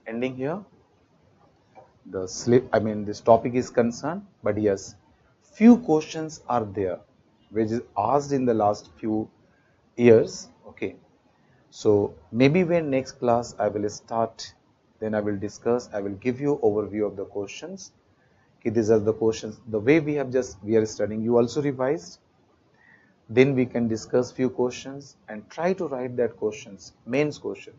ending here. This topic is concerned, but yes, few questions are there which is asked in the last few years. Okay, so maybe when next class I will start, then I will discuss, I will give you overview of the questions. Okay, these are the questions, the way we are studying, you also revised. Then we can discuss few questions and try to write that questions, mains question.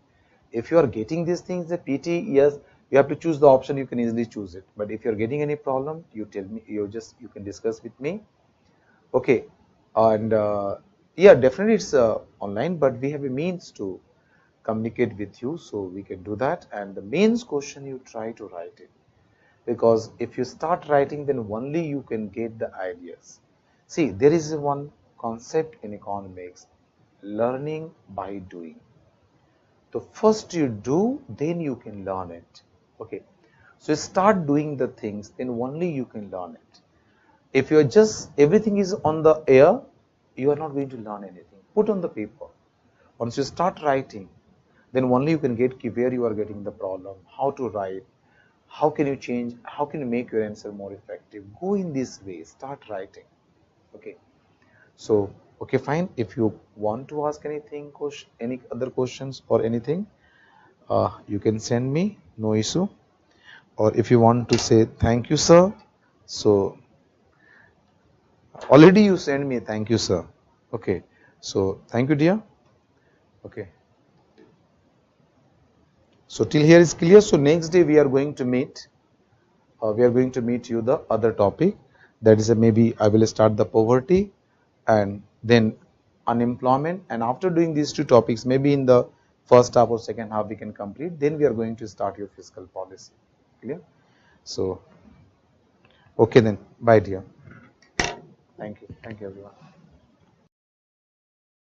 If you are getting these things, the PT, yes, you have to choose the option, you can easily choose it. But if you are getting any problem, you tell me, you can discuss with me. Okay, and yeah, definitely it's online, but we have a means to communicate with you, so we can do that. And the mains question, you try to write it, because if you start writing, then only you can get the ideas. See, there is one concept in economics, learning by doing. So first you do, then you can learn it. Okay, so start doing the things, then only you can learn it. If you are just, everything is on the air, you are not going to learn anything. Put on the paper. Once you start writing, then only you can get where you are getting the problem, how to write, how can you change, how can you make your answer more effective. Go in this way, start writing. Okay, so okay, fine. If you want to ask anything, any other questions or anything, you can send me, no issue. Or if you want to say thank you, sir, so already you send me thank you, sir. Okay, so thank you, dear. Okay, so till here is clear. So next day we are going to meet. We are going to meet you the other topic, that is maybe I will start the poverty and then unemployment, and after doing these two topics, maybe in the first half or second half we can complete, then we are going to start your fiscal policy. Clear? So okay, then bye, dear. Thank you everyone.